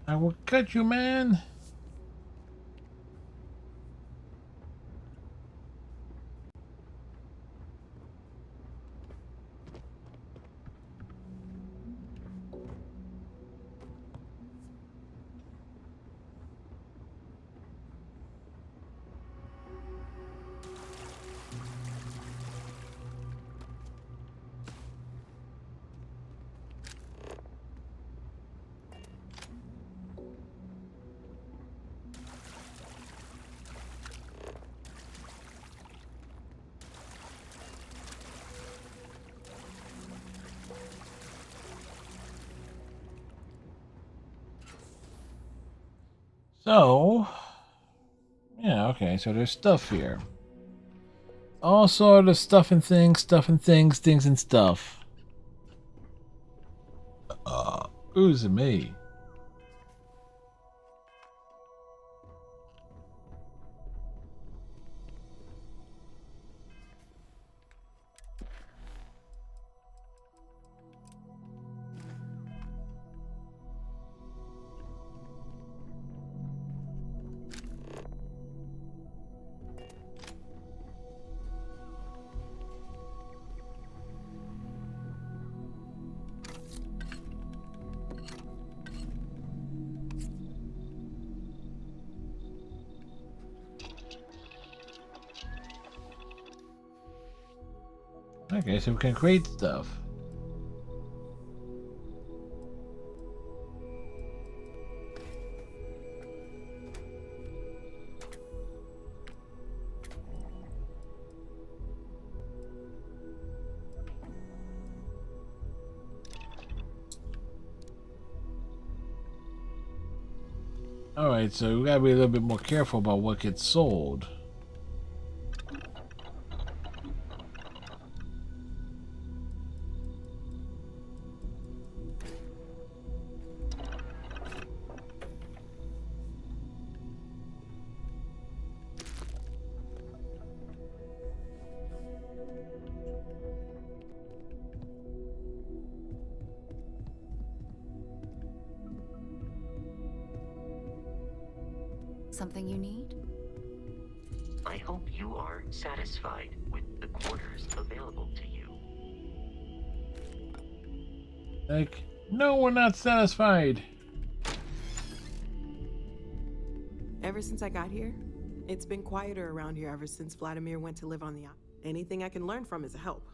I will cut you, man. So, yeah, okay, so there's stuff here. All sort of stuff and things, things and stuff. Ooze me. Okay, so we can create stuff. Alright, so we gotta be a little bit more careful about what gets sold. Something you need? I hope you are satisfied with the quarters available to you. Like, no, we're not satisfied. Ever since I got here, it's been quieter around here ever since Vladimir went to live on the island. Anything I can learn from is a help.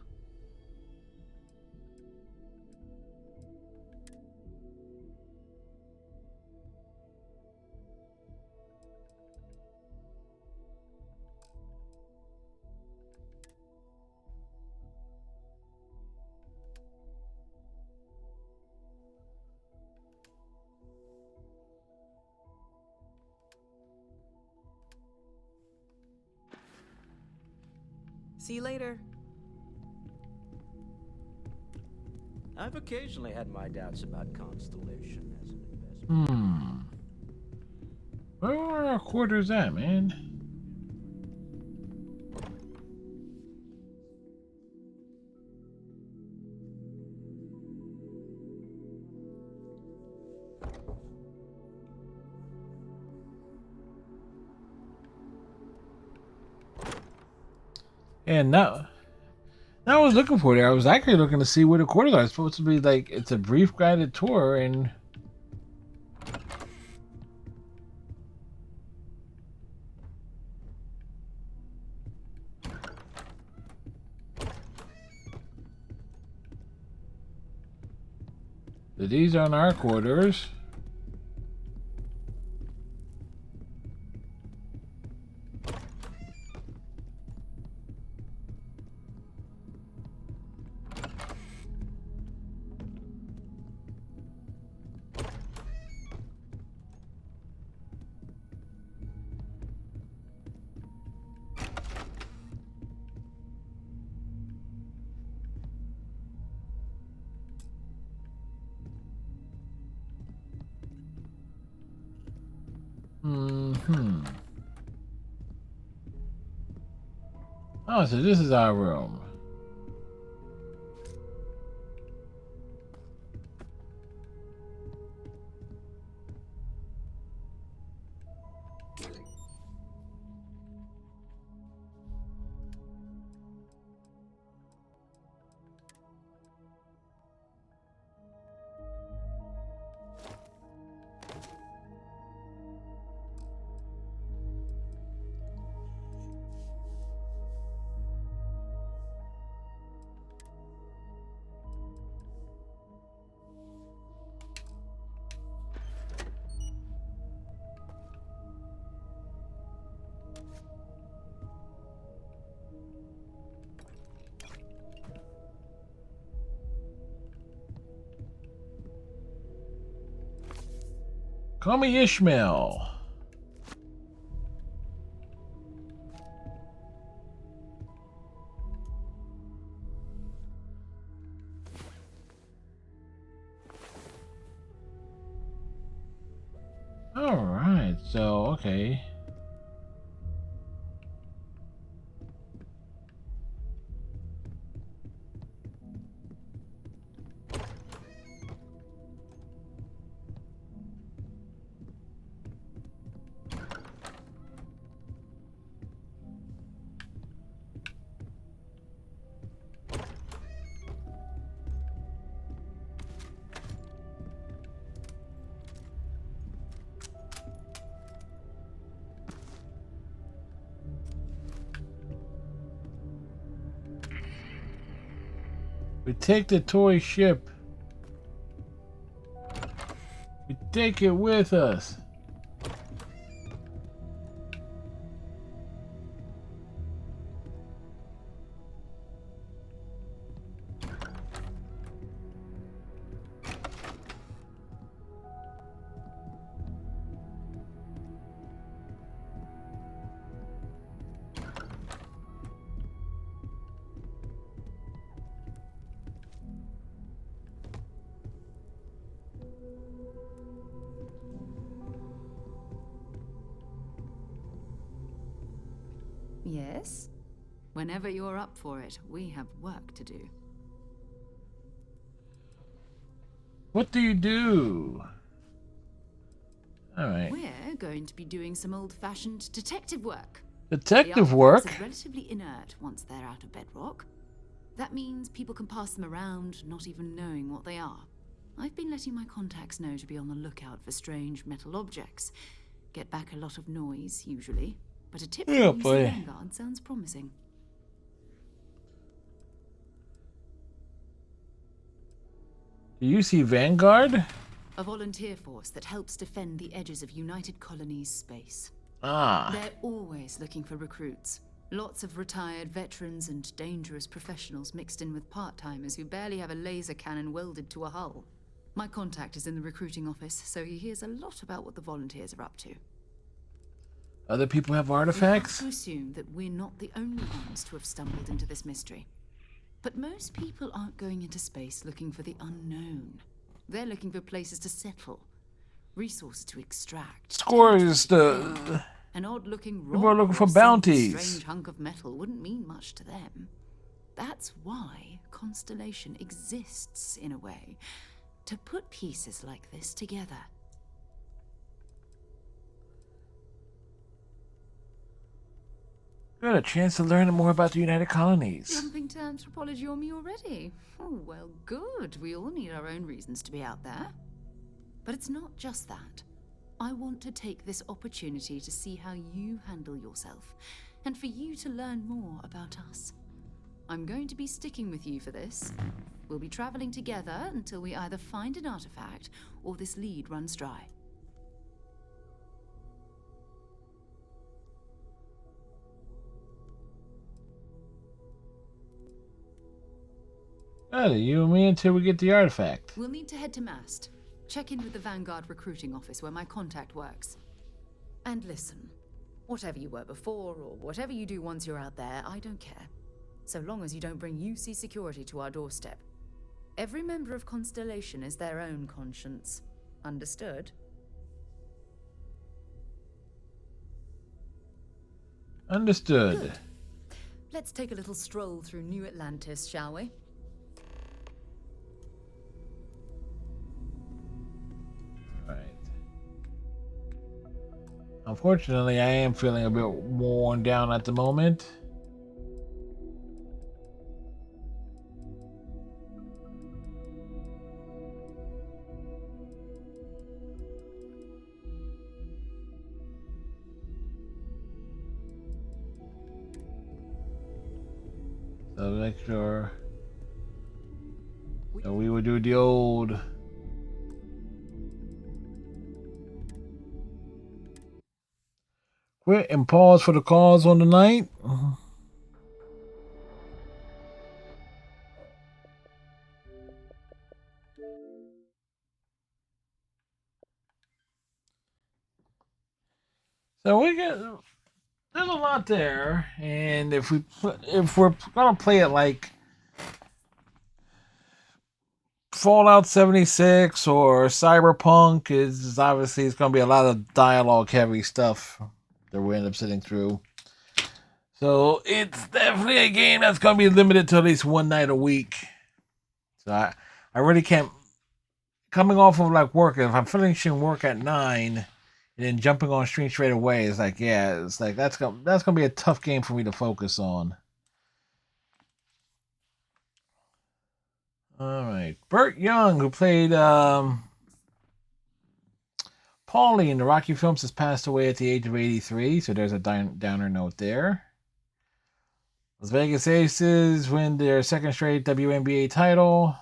See you later. I've occasionally had my doubts about Constellation as an investment. Hmm. Where are our quarters at, man? And now I was looking for it. I was actually looking to see where the quarters are. It's supposed to be like it's a brief guided tour, and these aren't our quarters. Hmm. Oh, so this is our room. Call me Ishmael. All right. So okay. We take the toy ship. We take it with us. Yes? Whenever you're up for it, we have work to do. What do you do? All right. We're going to be doing some old-fashioned detective work. Detective The work? artifacts are relatively inert once they're out of bedrock. That means people can pass them around, not even knowing what they are. I've been letting my contacts know to be on the lookout for strange metal objects. Get back a lot of noise, usually. But a tip from Oh, UC boy. Vanguard sounds promising. Do you see Vanguard? A volunteer force that helps defend the edges of United Colonies space. Ah. They're always looking for recruits. Lots of retired veterans and dangerous professionals mixed in with part-timers who barely have a laser cannon welded to a hull. My contact is in the recruiting office, so he hears a lot about what the volunteers are up to. Other people have We have artifacts? to assume that we're not the only ones to have stumbled into this mystery. But most people aren't going into space looking for the unknown. They're looking for places to settle. resources to extract. Scores the an odd-looking people are rock looking or for some bounties. strange hunk of metal wouldn't mean much to them. That's why Constellation exists, in a way, to put pieces like this together. You had a chance to learn more about the United Colonies. Jumping to anthropology on me already? Oh, well, good. We all need our own reasons to be out there. But it's not just that. I want to take this opportunity to see how you handle yourself, and for you to learn more about us. I'm going to be sticking with you for this. We'll be traveling together until we either find an artifact or this lead runs dry. You and me until we get the artifact. We'll need to head to Mast. Check in with the Vanguard recruiting office where my contact works. And listen, whatever you were before or whatever you do once you're out there, I don't care. So long as you don't bring UC security to our doorstep. Every member of Constellation is their own conscience. Understood? Understood. Good. Let's take a little stroll through New Atlantis, shall we? Unfortunately, I am feeling a bit worn down at the moment. So make sure that we would do the old quit and pause for the cause on the night. So we get there's a lot there, and if we're gonna play it like Fallout 76 or Cyberpunk, is obviously it's gonna be a lot of dialogue heavy stuff that we end up sitting through. So it's definitely a game that's gonna be limited to at least one night a week. So I really can't. Coming off of like work, if I'm finishing work at 9 and then jumping on stream straight away, it's like that's gonna be a tough game for me to focus on. All right, Burt Young, who played Paulie in the Rocky films, has passed away at the age of 83. So there's a downer note there. Las Vegas Aces win their second straight WNBA title.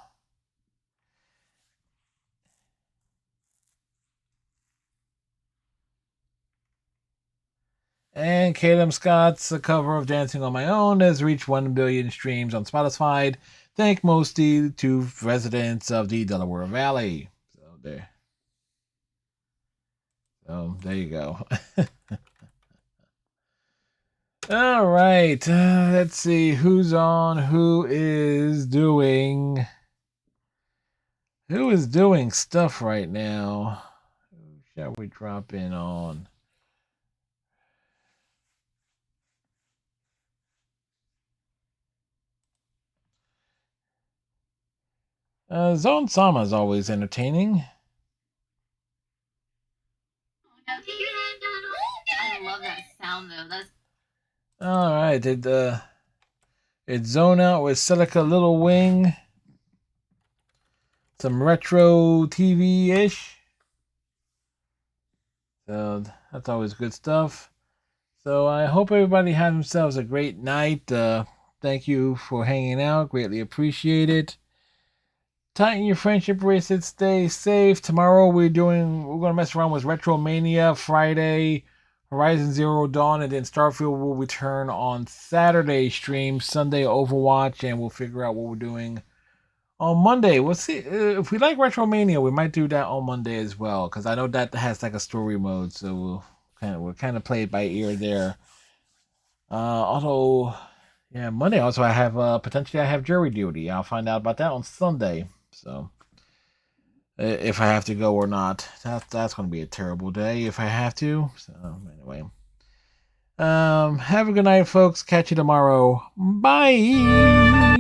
And Caleb Scott's cover of Dancing on My Own has reached 1 billion streams on Spotify, thanks mostly to residents of the Delaware Valley. So there you go. All right, let's see who's on. Who is doing stuff right now? Who shall we drop in on? Zone Sama is always entertaining. I love that sound though. That's All right, it's Zone Out with Silica Little Wing. Some retro TV-ish. So that's always good stuff. So I hope everybody has themselves a great night. Thank you for hanging out. Greatly appreciate it. Tighten your friendship bracelets. Stay safe. Tomorrow we're gonna mess around with Retromania. Friday, Horizon Zero Dawn, and then Starfield will return on Saturday stream. Sunday Overwatch, and we'll figure out what we're doing on Monday. We'll see if we like Retromania. We might do that on Monday as well, because I know that has like a story mode. So we'll kind of play it by ear there. Although, yeah, Monday also I have potentially jury duty. I'll find out about that on Sunday. So if I have to go or not. That's going to be a terrible day if I have to. So anyway, have a good night, folks. Catch you tomorrow. Bye.